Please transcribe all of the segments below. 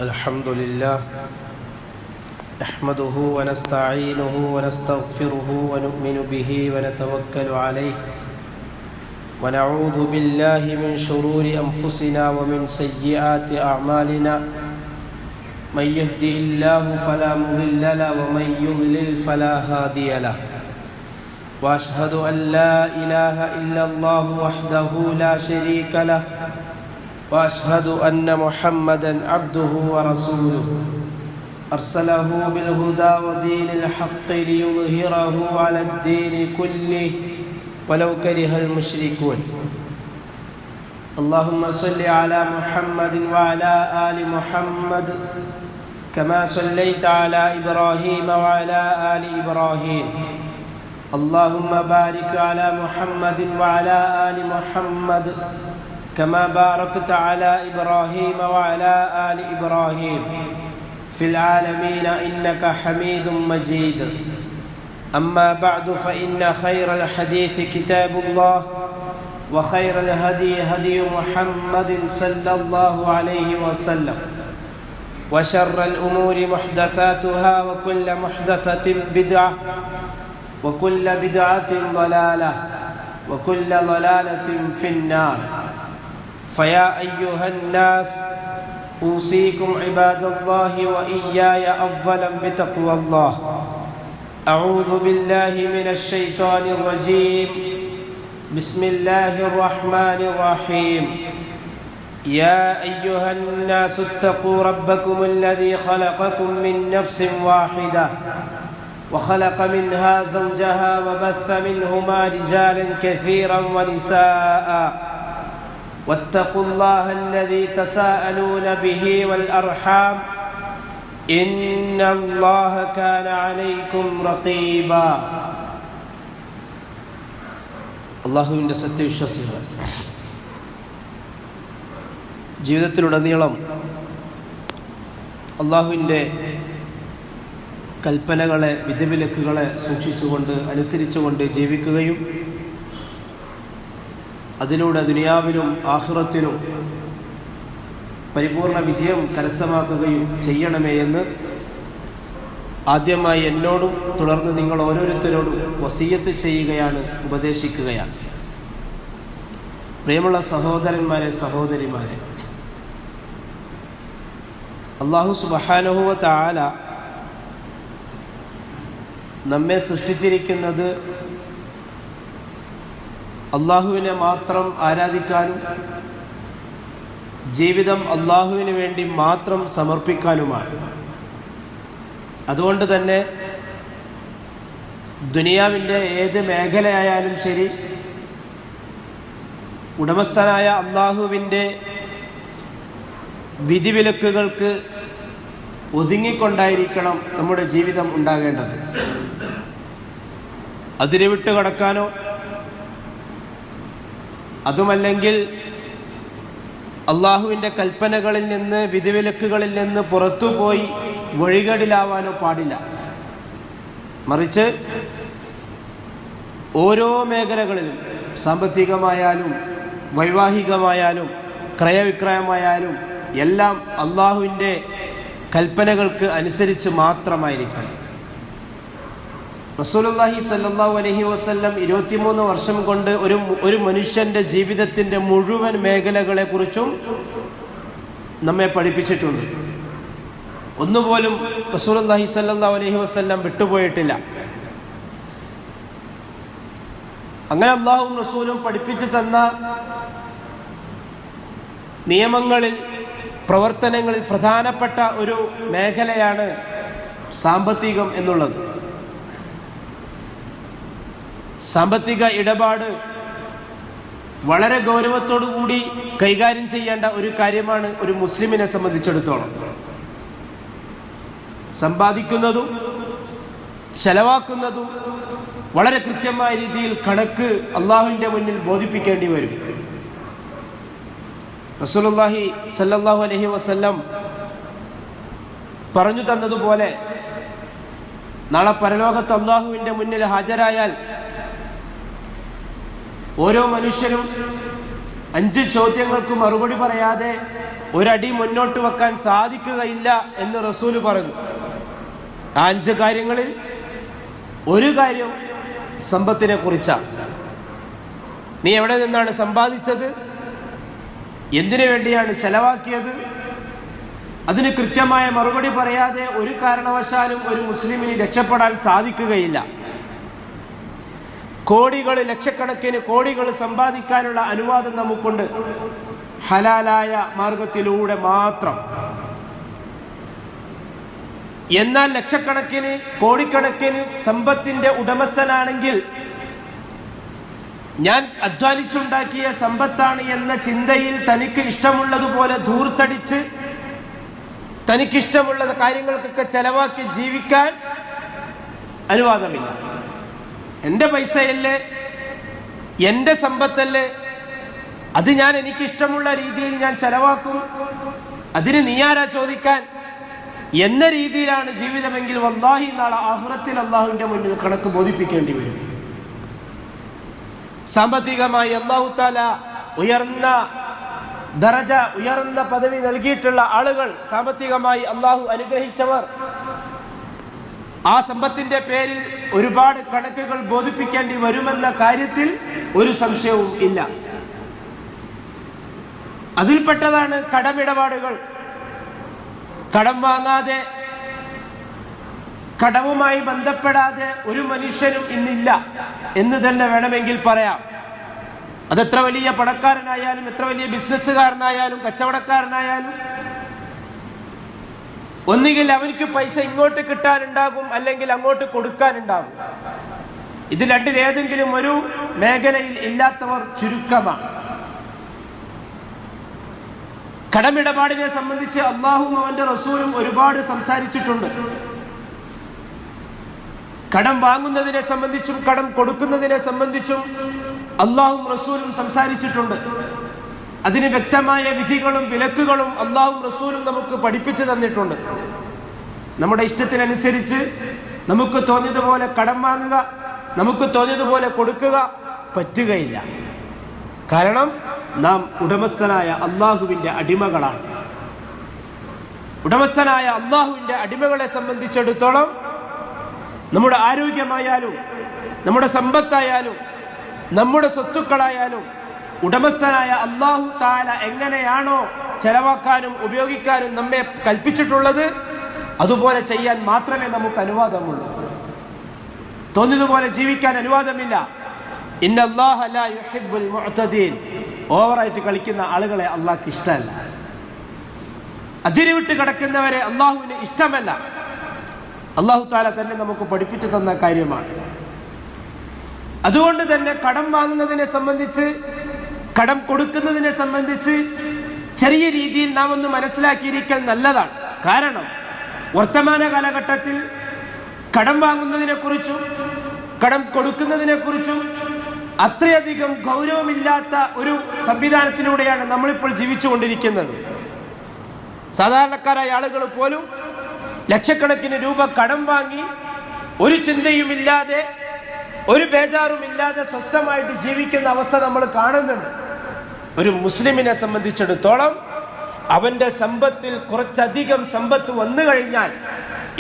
الحمد لله نحمده ونستعينه ونستغفره ونؤمن به ونتوكل عليه ونعوذ بالله من شرور أنفسنا ومن سيئات أعمالنا من يهدي الله فلا مضل له ومن يضلل فلا هادي له وأشهد أن لا إله إلا الله وحده لا شريك له وأشهد أن محمدًا عبده ورسوله أرسله بالهدى ودين الحق ليظهره على الدين كله ولو كره المشركون اللهم صل على محمد وعلى آل محمد كما صليت على إبراهيم وعلى آل إبراهيم اللهم بارك على محمد وعلى آل محمد كما باركت على إبراهيم وعلى آل إبراهيم في العالمين إنك حميد مجيد أما بعد فإن خير الحديث كتاب الله وخير الهدي هدي محمد صلى الله عليه وسلم وشر الأمور محدثاتها وكل محدثة بدعة وكل بدعة ضلالة وكل ضلالة في النار فيا أيها الناس أوصيكم عباد الله وإياي أولا بتقوى الله أعوذ بالله من الشيطان الرجيم بسم الله الرحمن الرحيم يا أيها الناس اتقوا ربكم الذي خلقكم من نفس واحدة وخلق منها زوجها وبث منهما رجالا كثيرا ونساء واتقوا الله الذي تساءلون به والأرحام إن الله كان عليكم رقيبا അള്ളാഹുവിൻ്റെ സത്യവിശ്വാസികൾ ജീവിതത്തിലുടനീളം അള്ളാഹുവിൻ്റെ കൽപ്പനകളെ വിധിവിലക്കുകളെ സൂക്ഷിച്ചുകൊണ്ട് അനുസരിച്ചുകൊണ്ട് ജീവിക്കുകയും അതിലൂടെ ദുനിയാവിലും ആഖിറത്തിലും പരിപൂർണ വിജയം കരസ്ഥമാക്കുകയും ചെയ്യണമേ എന്ന് ആദ്യമായി എന്നോടും തുടർന്ന് നിങ്ങൾ ഓരോരുത്തരോടും വസിയ്യത്ത് ചെയ്യുകയാണ്, ഉപദേശിക്കുകയാണ്. പ്രിയമുള്ള സഹോദരന്മാരെ, സഹോദരിമാരെ, അല്ലാഹു സുബ്ഹാനഹു വ തആല നമ്മെ സൃഷ്ടിച്ചിരിക്കുന്നത് അള്ളാഹുവിനെ മാത്രം ആരാധിക്കാനും ജീവിതം അള്ളാഹുവിന് വേണ്ടി മാത്രം സമർപ്പിക്കാനുമാണ്. അതുകൊണ്ട് തന്നെ ദുനിയാവിൻ്റെ ഏത് മേഖലയായാലും ശരി, ഉടമസ്ഥനായ അള്ളാഹുവിൻ്റെ വിധിവിലക്കുകൾക്ക് ഒതുങ്ങിക്കൊണ്ടായിരിക്കണം നമ്മുടെ ജീവിതം ഉണ്ടാകേണ്ടത്. അതിര് വിട്ട് കടക്കാനോ അതുമല്ലെങ്കിൽ അള്ളാഹുവിൻ്റെ കൽപ്പനകളിൽ നിന്ന് വിധിവിലക്കുകളിൽ നിന്ന് പുറത്തുപോയി വഴികേടിലാവാനോ പാടില്ല. മറിച്ച് ഓരോ മേഖലകളിലും, സാമ്പത്തികമായാലും വൈവാഹികമായാലും ക്രയവിക്രയമായാലും എല്ലാം അള്ളാഹുവിൻ്റെ കൽപ്പനകൾക്ക് അനുസരിച്ച് മാത്രമായിരിക്കണം. റസൂലുള്ളാഹി സ്വല്ലല്ലാഹു അലൈഹി വസല്ലം 23 വർഷം കൊണ്ട് ഒരു മനുഷ്യൻ്റെ ജീവിതത്തിൻ്റെ മുഴുവൻ മേഖലകളെക്കുറിച്ചും നമ്മെ പഠിപ്പിച്ചിട്ടുണ്ട്. ഒന്നുപോലും റസൂലുള്ളാഹി സ്വല്ലല്ലാഹു അലൈഹി വസല്ലം വിട്ടുപോയിട്ടില്ല. അങ്ങനെ അള്ളാഹുവും റസൂലും പഠിപ്പിച്ചു തന്ന നിയമങ്ങളിൽ, പ്രവർത്തനങ്ങളിൽ പ്രധാനപ്പെട്ട ഒരു മേഖലയാണ് സാമ്പത്തികം എന്നുള്ളത്. സാമ്പത്തിക ഇടപാട് വളരെ ഗൗരവത്തോടു കൂടി കൈകാര്യം ചെയ്യേണ്ട ഒരു കാര്യമാണ് ഒരു മുസ്ലിമിനെ സംബന്ധിച്ചിടത്തോളം. സമ്പാദിക്കുന്നതും ചെലവാക്കുന്നതും വളരെ കൃത്യമായ രീതിയിൽ കണക്ക് അള്ളാഹുവിൻ്റെ മുന്നിൽ ബോധിപ്പിക്കേണ്ടി വരും. റസൂലുള്ളാഹി സല്ലല്ലാഹു അലൈഹി വസല്ലം പറഞ്ഞു തന്നതുപോലെ നാളെ പരലോകത്ത് അള്ളാഹുവിൻ്റെ മുന്നിൽ ഹാജരായാൽ ഓരോ മനുഷ്യരും 5 ചോദ്യങ്ങൾക്ക് മറുപടി പറയാതെ ഒരടി മുന്നോട്ട് വെക്കാൻ സാധിക്കുകയില്ല എന്ന് റസൂല് പറഞ്ഞു. ആ 5 കാര്യങ്ങളിൽ ഒരു കാര്യം സമ്പത്തിനെ കുറിച്ചാണ്. നീ എവിടെ നിന്നാണ് സമ്പാദിച്ചത്? എന്തിനു വേണ്ടിയാണ് ചെലവാക്കിയത്? അതിന് കൃത്യമായ മറുപടി പറയാതെ ഒരു കാരണവശാലും ഒരു മുസ്ലിമിന് രക്ഷപ്പെടാൻ സാധിക്കുകയില്ല. കോടികൾ, ലക്ഷക്കണക്കിന് കോടികൾ സമ്പാദിക്കാനുള്ള അനുവാദം നമുക്കുണ്ട്, ഹലാലായ മാർഗത്തിലൂടെ മാത്രം. എന്നാൽ ലക്ഷക്കണക്കിന് കോടിക്കണക്കിന് സമ്പത്തിന്റെ ഉടമസ്ഥനാണെങ്കിൽ ഞാൻ അധ്വാനിച്ചുണ്ടാക്കിയ സമ്പത്താണ് എന്ന ചിന്തയിൽ തനിക്ക് ഇഷ്ടമുള്ളതുപോലെ ധൂർത്തടിച്ച് തനിക്കിഷ്ടമുള്ള കാര്യങ്ങൾക്കൊക്കെ ചെലവാക്കി ജീവിക്കാൻ അനുവാദമില്ല. എൻ്റെ പൈസയല്ലേ, എൻ്റെ സമ്പത്തല്ലേ, അത് ഞാൻ എനിക്കിഷ്ടമുള്ള രീതിയിൽ ഞാൻ ചെലവാക്കും, അതിന് നീയാരാ ചോദിക്കാൻ എന്ന രീതിയിലാണ് ജീവിതമെങ്കിൽ വല്ലാഹി നാളെ ആഖിറത്തിൽ അള്ളാഹുവിൻ്റെ മുന്നിൽ കണക്ക് ബോധിപ്പിക്കേണ്ടി വരും. സാമ്പത്തികമായി അല്ലാഹു തആല ഉയർന്ന ദറജ, ഉയർന്ന പദവി നൽകിയിട്ടുള്ള ആളുകൾ, സാമ്പത്തികമായി അള്ളാഹു അനുഗ്രഹിച്ചവർ, ആ സമ്പത്തിന്റെ പേരിൽ ഒരുപാട് കണക്കുകൾ ബോധിപ്പിക്കേണ്ടി വരുമെന്ന കാര്യത്തിൽ ഒരു സംശയവും ഇല്ല. അതിൽപ്പെട്ടതാണ് കടമിടപാടുകൾ. കടം വാങ്ങാതെ, കടവുമായി ബന്ധപ്പെടാതെ ഒരു മനുഷ്യനും ഇന്നില്ല എന്ന് തന്നെ വേണമെങ്കിൽ പറയാം. അതെത്ര വലിയ പണക്കാരനായാലും, എത്ര വലിയ ബിസിനസ്സുകാരനായാലും, കച്ചവടക്കാരനായാലും, ഒന്നുകിൽ അവർക്ക് പൈസ ഇങ്ങോട്ട് കിട്ടാനുണ്ടാകും, അല്ലെങ്കിൽ അങ്ങോട്ട് കൊടുക്കാനുണ്ടാകും. ഇത് രണ്ടിലേതെങ്കിലും ഒരു മേഖലയിൽ ഇല്ലാത്തവർ ചുരുക്കമാണ്. കടമിടപാടിനെ സംബന്ധിച്ച് അള്ളാഹുവും അവന്റെ റസൂലും ഒരുപാട് സംസാരിച്ചിട്ടുണ്ട്. കടം വാങ്ങുന്നതിനെ സംബന്ധിച്ചും കടം കൊടുക്കുന്നതിനെ സംബന്ധിച്ചും അള്ളാഹും റസൂലും സംസാരിച്ചിട്ടുണ്ട്. അതിന് വ്യക്തമായ വിധികളും വിലക്കുകളും അള്ളാഹും റസൂലും നമുക്ക് പഠിപ്പിച്ചു തന്നിട്ടുണ്ട്. നമ്മുടെ ഇഷ്ടത്തിനനുസരിച്ച് നമുക്ക് തോന്നിയതുപോലെ കടം വാങ്ങുക, നമുക്ക് തോന്നിയതുപോലെ കൊടുക്കുക പറ്റുകയില്ല. കാരണം നാം ഉടമസ്ഥനായ അള്ളാഹുവിൻ്റെ അടിമകളാണ്. ഉടമസ്ഥനായ അള്ളാഹുവിൻ്റെ അടിമകളെ സംബന്ധിച്ചിടത്തോളം നമ്മുടെ ആരോഗ്യമായാലും, നമ്മുടെ സമ്പത്തായാലും, നമ്മുടെ സ്വത്തുക്കളായാലും ഉടമസ്ഥനായ അല്ലാഹു തആല എങ്ങനെയാണോ ചെലവാക്കാനും ഉപയോഗിക്കാനും നമ്മെ കൽപ്പിച്ചിട്ടുള്ളത് അതുപോലെ ചെയ്യാൻ മാത്രമേ നമുക്ക് അനുവാദമുള്ളൂ. തോന്നിയതുപോലെ ജീവിക്കാൻ അനുവാദമില്ല. ഇന്നല്ലാഹ ലാ യുഹിബ്ബുൽ മുഅ്തദീൻ. ഓവറായിട്ട് കളിക്കുന്ന ആളുകളെ അള്ളാഹ്ക്ക് ഇഷ്ടമല്ല. അതിരുവിട്ട് കിടക്കുന്നവരെ അള്ളാഹുവിന് ഇഷ്ടമല്ല. അല്ലാഹു തആല തന്നെ നമുക്ക് പഠിപ്പിച്ചു തന്ന കാര്യമാണ്. അതുകൊണ്ട് തന്നെ കടം വാങ്ങുന്നതിനെ സംബന്ധിച്ച്, കടം കൊടുക്കുന്നതിനെ സംബന്ധിച്ച് ചെറിയ രീതിയിൽ നാം ഒന്ന് മനസ്സിലാക്കിയിരിക്കൽ നല്ലതാണ്. കാരണം വർത്തമാന കാലഘട്ടത്തിൽ കടം വാങ്ങുന്നതിനെ കുറിച്ചും കടം കൊടുക്കുന്നതിനെ കുറിച്ചും അത്രയധികം ഗൗരവമില്ലാത്ത ഒരു സംവിധാനത്തിലൂടെയാണ് നമ്മളിപ്പോൾ ജീവിച്ചുകൊണ്ടിരിക്കുന്നത്. സാധാരണക്കാരായ ആളുകൾ പോലും ലക്ഷക്കണക്കിന് രൂപ കടം വാങ്ങി ഒരു ചിന്തയുമില്ലാതെ ഒരു ബേജാറുമില്ലാതെ സ്വസ്ഥമായിട്ട് ജീവിക്കുന്ന അവസ്ഥ നമ്മൾ കാണുന്നുണ്ട്. ഒരു മുസ്ലിമിനെ സംബന്ധിച്ചിടത്തോളം അവന്റെ സമ്പത്തിൽ കുറച്ചധികം സമ്പത്ത് വന്നു കഴിഞ്ഞാൽ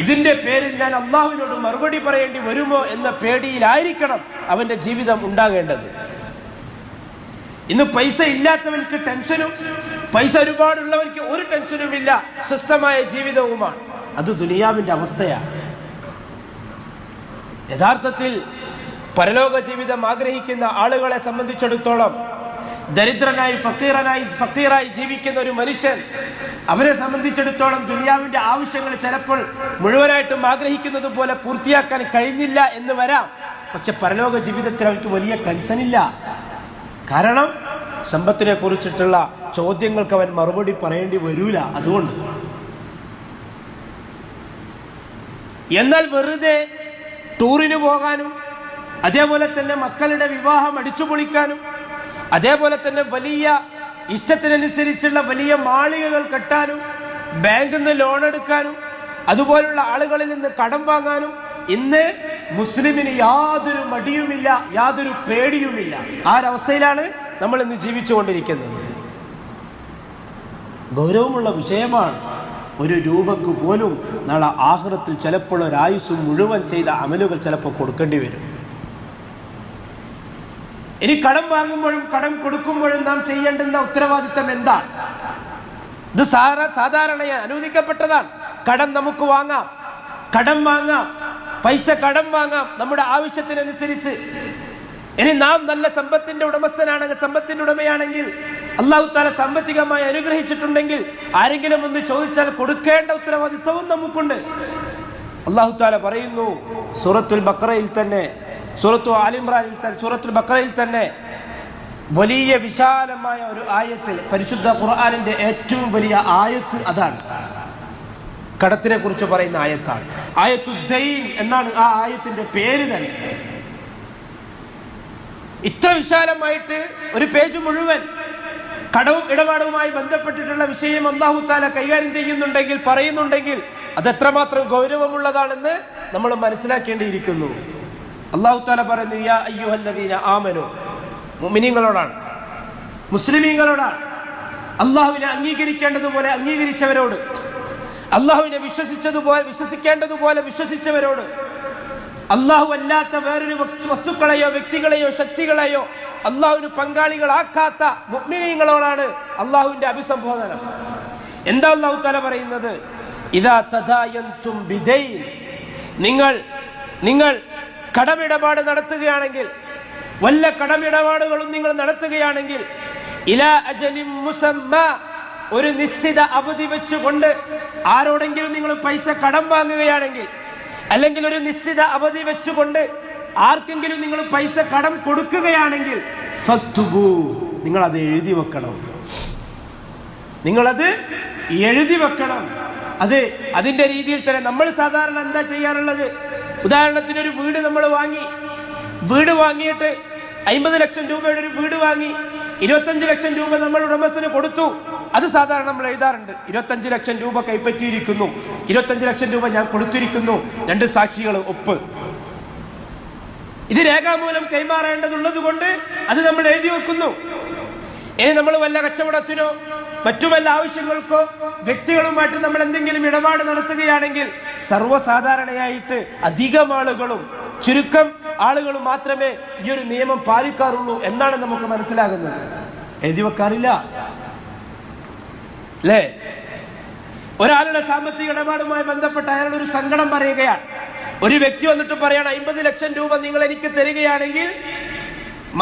ഇതിന്റെ പേരിൽ ഞാൻ അള്ളാഹുവിനോട് മറുപടി പറയേണ്ടി വരുമോ എന്ന പേടിയിലായിരിക്കണം അവന്റെ ജീവിതം ഉണ്ടാകേണ്ടത്. ഇന്ന് പൈസ ഇല്ലാത്തവൻക്ക് ടെൻഷനും പൈസ ഒരുപാടുള്ളവൻക്ക് ഒരു ടെൻഷനുമില്ല, സ്വസ്ഥമായ ജീവിതവുമാണ്. അത് ദുനിയാവിന്റെ അവസ്ഥയാണ്. യഥാർത്ഥത്തിൽ പരലോക ജീവിതം ആഗ്രഹിക്കുന്ന ആളുകളെ സംബന്ധിച്ചിടത്തോളം ദരിദ്രനായി ഫക്കീറായി ജീവിക്കുന്ന ഒരു മനുഷ്യൻ, അവരെ സംബന്ധിച്ചിടത്തോളം ദുനിയാവിന്റെ ആവശ്യങ്ങൾ ചിലപ്പോൾ മുഴുവനായിട്ടും ആഗ്രഹിക്കുന്നത് പോലെ പൂർത്തിയാക്കാൻ കഴിഞ്ഞില്ല എന്ന് വരാം. പക്ഷെ പരലോക ജീവിതത്തിൽ അവർക്ക് വലിയ ടെൻഷനില്ല. കാരണം സമ്പത്തിനെ കുറിച്ചിട്ടുള്ള ചോദ്യങ്ങൾക്ക് അവൻ മറുപടി പറയേണ്ടി വരൂല. അതുകൊണ്ട് എന്നാൽ വെറുതെ ടൂറിന് പോകാനും അതേപോലെ തന്നെ മക്കളുടെ വിവാഹം അടിച്ചുപൊളിക്കാനും അതേപോലെ തന്നെ വലിയ ഇഷ്ടത്തിനനുസരിച്ചുള്ള വലിയ മാളികകൾ കെട്ടാനും ബാങ്കിൽ നിന്ന് ലോൺ എടുക്കാനും അതുപോലുള്ള ആളുകളിൽ നിന്ന് കടം വാങ്ങാനും ഇന്ന് മുസ്ലിമിന് യാതൊരു മടിയുമില്ല, യാതൊരു പേടിയുമില്ല. ആ ഒരവസ്ഥയിലാണ് നമ്മൾ ഇന്ന് ജീവിച്ചുകൊണ്ടിരിക്കുന്നത്. ഗൗരവമുള്ള വിഷയമാണ്. ഒരു രൂപക്ക് പോലും നാളെ ആഖിറത്തിൽ ചിലപ്പോൾ ഒരായുസ് മുഴുവൻ ചെയ്ത അമലുകൾ ചിലപ്പോൾ കൊടുക്കേണ്ടി വരും. ഇനി കടം വാങ്ങുമ്പോഴും കടം കൊടുക്കുമ്പോഴും നാം ചെയ്യേണ്ടുന്ന ഉത്തരവാദിത്തം എന്താണ്? ഇത് സാധാരണയായി അനുവദിക്കപ്പെട്ടതാണ്. കടം നമുക്ക് വാങ്ങാം, കടം വാങ്ങാം, പൈസ കടം വാങ്ങാം നമ്മുടെ ആവശ്യത്തിനനുസരിച്ച്. ഇനി നാം നല്ല സമ്പത്തിന്റെ ഉടമസ്ഥനാണെങ്കിൽ, സമ്പത്തിന്റെ ഉടമയാണെങ്കിൽ, അല്ലാഹു തആല സാമ്പത്തികമായി അനുഗ്രഹിച്ചിട്ടുണ്ടെങ്കിൽ ആരെങ്കിലും ഒന്ന് ചോദിച്ചാൽ കൊടുക്കേണ്ട ഉത്തരവാദിത്വവും നമുക്കുണ്ട്. അല്ലാഹു തആല പറയുന്നു സൂറത്തുൽ ബഖറയിൽ തന്നെ, സൂറത്തു ആലി ഇംറാനിൽ തന്നെ, സൂറത്തുൽ ബഖറയിൽ തന്നെ വലിയ വിശാലമായ ഒരു ആയത്തിൽ, പരിശുദ്ധ ഖുർആനിന്റെ ഏറ്റവും വലിയ ആയത്ത് അതാണ്. കടത്തിനെ കുറിച്ച് പറയുന്ന ആയത്താണ്. ആയത്തുദ്ദൈൻ എന്നാണ് ആ ആയത്തിന്റെ പേര് തന്നെ. ഇത്ര വിശാലമായിട്ട് ഒരു പേജ് മുഴുവൻ കടവും ഇടപാടുമായി ബന്ധപ്പെട്ടിട്ടുള്ള വിഷയം അല്ലാഹു തആല കൈകാര്യം ചെയ്യുന്നുണ്ടെങ്കിൽ, പറയുന്നുണ്ടെങ്കിൽ അത് എത്രമാത്രം ഗൗരവമുള്ളതാണെന്ന് നമ്മൾ മനസ്സിലാക്കേണ്ടിയിരിക്കുന്നു. അല്ലാഹു തആല പറയുന്നു, യാ അയ്യുഹല്ലദീന ആമനു, മുഅ്മിനീങ്ങളോടാണ്, മുസ്ലിമീങ്ങളോടാണ്. അല്ലാഹുവിനെ അംഗീകരിക്കേണ്ടതുപോലെ അംഗീകരിച്ചവരോട്, അല്ലാഹുവിനെ വിശ്വസിക്കേണ്ടതുപോലെ വിശ്വസിച്ചവരോട്, അല്ലാഹു അല്ലാത്ത വേറൊരു വസ്തുക്കളെയോ വ്യക്തികളെയോ ശക്തികളെയോ അല്ലാഹുവിന് പങ്കാളികളാക്കാത്ത മുഅ്മിനീങ്ങളോടാണ് അല്ലാഹുവിന്റെ അഭിസംബോധന. എന്താ അല്ലാഹു തആല പറയുന്നത്? ഇദാ തദായൻതും ബിദൈൻ, നിങ്ങൾ കടമിടപാട് നടത്തുകയാണെങ്കിൽ, വല്ല കടമിടപാടുകളും നിങ്ങൾ നടത്തുകയാണെങ്കിൽ, ഇലാ അജലിൻ മുസമ്മ, ഒരു നിശ്ചിത അവധി വെച്ചുകൊണ്ട് ആരോടെങ്കിലും നിങ്ങൾ പൈസ കടം വാങ്ങുകയാണെങ്കിൽ, അല്ലെങ്കിൽ ഒരു നിശ്ചിത അവധി വെച്ചുകൊണ്ട് ആർക്കെങ്കിലും നിങ്ങൾ പൈസ കടം കൊടുക്കുകയാണെങ്കിൽ, ഫക്തുബു, നിങ്ങൾ അത് എഴുതി വെക്കണം. നിങ്ങളത് എഴുതി വെക്കണം. അതിന്റെ രീതിയിൽ തന്നെ നമ്മൾ സാധാരണ എന്താ ചെയ്യാറുള്ളത്? ഉദാഹരണത്തിന് ഒരു വീട് നമ്മൾ വീട് വാങ്ങിയിട്ട് 50 ലക്ഷം രൂപയുടെ ഒരു വീട് വാങ്ങി 25 ലക്ഷം രൂപ നമ്മൾ ഉടമസ്ഥന് കൊടുത്തു. അത് സാധാരണ നമ്മൾ എഴുതാറുണ്ട്. 25 ലക്ഷം രൂപ കൈപ്പറ്റിയിരിക്കുന്നു, 25 ലക്ഷം രൂപ ഞാൻ കൊടുത്തിരിക്കുന്നു, 2 സാക്ഷികൾ ഒപ്പ്. ഇത് രേഖാമൂലം കൈമാറേണ്ടതുള്ളത് കൊണ്ട് അത് നമ്മൾ എഴുതി വെക്കുന്നു. ഇനി നമ്മൾ വല്ല കച്ചവടത്തിനോ മറ്റു വല്ല ആവശ്യങ്ങൾക്കോ വ്യക്തികളുമായിട്ട് നമ്മൾ എന്തെങ്കിലും ഇടപാട് നടത്തുകയാണെങ്കിൽ സർവ്വസാധാരണയായിട്ട് അധികം ആളുകളും ചുരുക്കം ആളുകളും മാത്രമേ ഈ ഒരു നിയമം പാലിക്കാറുള്ളൂ എന്നാണ് നമുക്ക് മനസ്സിലാകുന്നത്. എഴുതി വെക്കാറില്ല അല്ലേ? ഒരാളുടെ സാമ്പത്തിക ഇടപാടുമായി ബന്ധപ്പെട്ട് അയാളുടെ ഒരു സങ്കടം പറയുകയാണ്. ഒരു വ്യക്തി വന്നിട്ട് പറയാണ്, 50 ലക്ഷം രൂപ നിങ്ങൾ എനിക്ക് തരികയാണെങ്കിൽ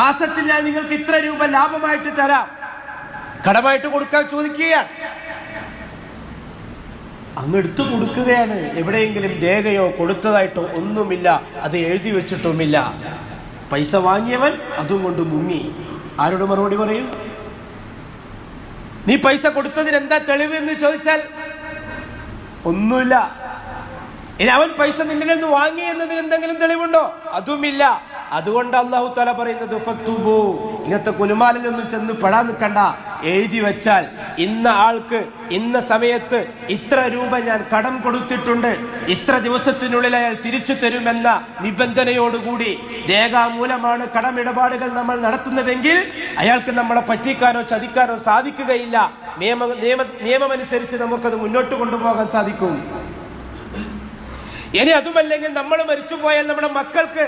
മാസത്തിൽ ഞാൻ നിങ്ങൾക്ക് ഇത്ര രൂപ ലാഭമായിട്ട് തരാം. കടമായിട്ട് കൊടുക്കാൻ ചോദിക്കുകയാണ്. അങ്ങ് എടുത്തു കൊടുക്കുകയാണ്. എവിടെയെങ്കിലും രേഖയോ കൊടുത്തതായിട്ടോ ഒന്നുമില്ല, അത് എഴുതി വെച്ചിട്ടുമില്ല. പൈസ വാങ്ങിയവൻ അതും കൊണ്ട് മുങ്ങി. ആരോട് മറുപടി പറയും? നീ പൈസ കൊടുത്തതിന് എന്താ തെളിവ് എന്ന് ചോദിച്ചാൽ ഒന്നുമില്ല. ഇനി അവൻ പൈസ നിന്നിൽ നിന്ന് വാങ്ങി എന്നതിന് എന്തെങ്കിലും തെളിവുണ്ടോ? അതുമില്ല. അതുകൊണ്ട് അല്ലാഹു തആല പറയുന്നത് ഫക്തുബു, ഇങ്ങനത്തെ കുലുമാലിലൊന്നും ചെന്ന് പെടാൻ നിൽക്കണ്ട, എഴുതി വെച്ചാൽ ഇന്ന ആൾക്ക് ഇന്ന സമയത്ത് ഇത്ര രൂപ ഞാൻ കടം കൊടുത്തിട്ടുണ്ട്, ഇത്ര ദിവസത്തിനുള്ളിൽ അയാൾ തിരിച്ചു തരുമെന്ന നിബന്ധനയോടുകൂടി രേഖാമൂലമാണ് കടമിടപാടുകൾ നമ്മൾ നടത്തുന്നതെങ്കിൽ അയാൾക്ക് നമ്മളെ പറ്റിക്കാനോ ചതിക്കാനോ സാധിക്കുകയില്ല. നിയമമനുസരിച്ച് നമുക്കത് മുന്നോട്ട് കൊണ്ടുപോകാൻ സാധിക്കും. ഇനി അതുമല്ലെങ്കിൽ നമ്മൾ മരിച്ചുപോയാൽ നമ്മുടെ മക്കൾക്ക്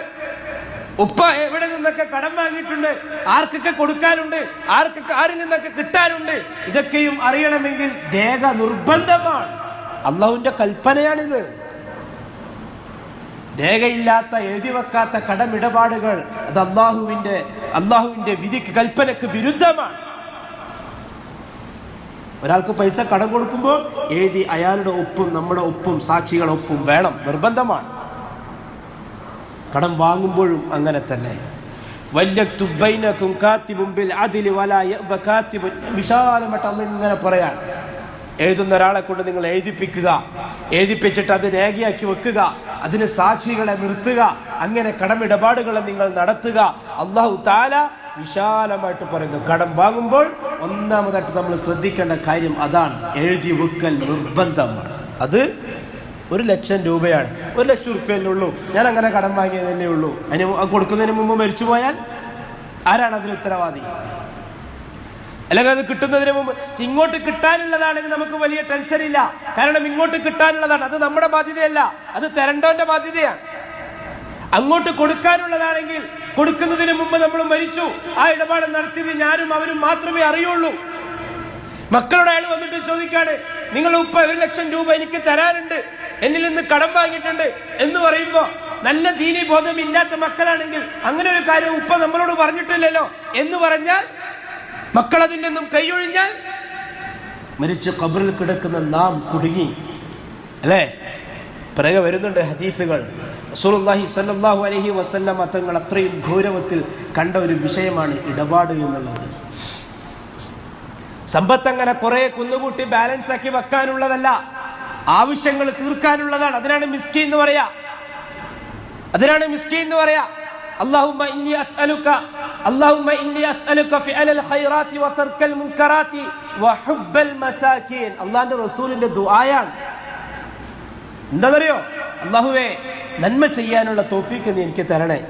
ഉപ്പ എവിടെ നിന്നൊക്കെ കടം വാങ്ങിയിട്ടുണ്ട്, ആർക്കൊക്കെ കൊടുക്കാനുണ്ട്, ആരിൽ നിന്നൊക്കെ കിട്ടാനുണ്ട്, ഇതൊക്കെയും അറിയണമെങ്കിൽ രേഖ നിർബന്ധമാണ്. അള്ളാഹുവിന്റെ കൽപ്പനയാണിത്. രേഖയില്ലാത്ത എഴുതി വെക്കാത്ത കടമിടപാടുകൾ അത് അള്ളാഹുവിന്റെ വിധിക്ക് കൽപ്പനക്ക് വിരുദ്ധമാണ്. ഒരാൾക്ക് പൈസ കടം കൊടുക്കുമ്പോൾ എഴുതി അയാളുടെ ഒപ്പും നമ്മുടെ ഒപ്പും സാക്ഷികളുടെ ഒപ്പും വേണം, നിർബന്ധമാണ്. കടം വാങ്ങുമ്പോഴും അങ്ങനെ തന്നെ. വിശാലമായിട്ട് അന്ന് ഇങ്ങനെ പറയാൻ, എഴുതുന്ന ഒരാളെ കൊണ്ട് നിങ്ങൾ എഴുതിപ്പിച്ചിട്ട് അത് രേഖയാക്കി വെക്കുക, അതിന് സാക്ഷികളെ നിർത്തുക, അങ്ങനെ കടമിടപാടുകളെ നിങ്ങൾ നടത്തുക. അല്ലാഹു തആല വിശാലമായിട്ട് പറയുന്നു. കടം വാങ്ങുമ്പോൾ ഒന്നാമതായിട്ട് നമ്മൾ ശ്രദ്ധിക്കേണ്ട കാര്യം അതാണ്, എഴുതി വെക്കൽ നിർബന്ധമാണ്. അത് 1,00,000 രൂപയാണ്, 1,00,000 രൂപയല്ലേ ഉള്ളൂ, ഞാൻ അങ്ങനെ കടം വാങ്ങിയതല്ലേ ഉള്ളൂ, അതിന് കൊടുക്കുന്നതിന് മുമ്പ് മരിച്ചുപോയാൽ ആരാണ് അതിന് ഉത്തരവാദി? അല്ലെങ്കിൽ അത് കിട്ടുന്നതിന് മുമ്പ് ഇങ്ങോട്ട് കിട്ടാനുള്ളതാണെങ്കിൽ നമുക്ക് വലിയ ടെൻഷൻ ഇല്ല, കാരണം ഇങ്ങോട്ട് കിട്ടാനുള്ളതാണ്, അത് നമ്മുടെ ബാധ്യതയല്ല, അത് തരണ്ടവന്റെ ബാധ്യതയാണ്. അങ്ങോട്ട് കൊടുക്കാനുള്ളതാണെങ്കിൽ കൊടുക്കുന്നതിന് മുമ്പ് നമ്മൾ മരിച്ചു, ആ ഇടപാട് നടത്തിയത് ഞാനും അവരും മാത്രമേ അറിയുള്ളൂ. മക്കളുടെ അയാൾ വന്നിട്ട് ചോദിക്കാണ്, നിങ്ങൾ ഉപ്പ 1,00,000 രൂപ എനിക്ക് തരാനുണ്ട്, എന്നിൽ നിന്ന് കടം വാങ്ങിയിട്ടുണ്ട് എന്ന് പറയുമ്പോ നല്ല ദീനി ബോധം ഇല്ലാത്ത മക്കളാണെങ്കിൽ അങ്ങനെ ഒരു കാര്യം ഉപ്പ നമ്മളോട് പറഞ്ഞിട്ടില്ലല്ലോ എന്ന് പറഞ്ഞാൽ, മക്കൾ അതിൽ നിന്നും കൈയൊഴിഞ്ഞാൽ മരിച്ച് ഖബറിൽ കിടക്കുന്ന നാം കുടുങ്ങി അല്ലേ? പിറകെ വരുന്നുണ്ട് ഹദീസുകൾ. റസൂലുള്ളാഹി സ്വല്ലല്ലാഹു അലൈഹി വസല്ലം തങ്ങൾ അത്രയും ഗൗരവത്തിൽ കണ്ട ഒരു വിഷയമാണ് ഇടപാട് എന്നുള്ളത്. സമ്പത്ത് അങ്ങനെ കുറെ കുന്നുകൂട്ടി ബാലൻസ് ആക്കി വെക്കാനുള്ളതല്ല, ആവശ്യങ്ങൾ തീർക്കാനുള്ളതാണ്. അതിനാണ് മിസ്കീൻ എന്ന് പറയാ. അല്ലാഹുമ്മ ഇന്നി അസ്അലുക ഫിഅലൽ ഖൈറാത്തി വതർക്കൽ മുൻകറാത്തി വഹുബ്ബൽ മസാകീൻ. അല്ലാഹുവിന്റെ റസൂലിന്റെ ദുആയാണ്. എന്താണെന്നറിയോ? അല്ലാഹുവേ, നന്മ ചെയ്യാനുള്ള തൗഫീഖ് നീ എനിക്ക് തരണേ,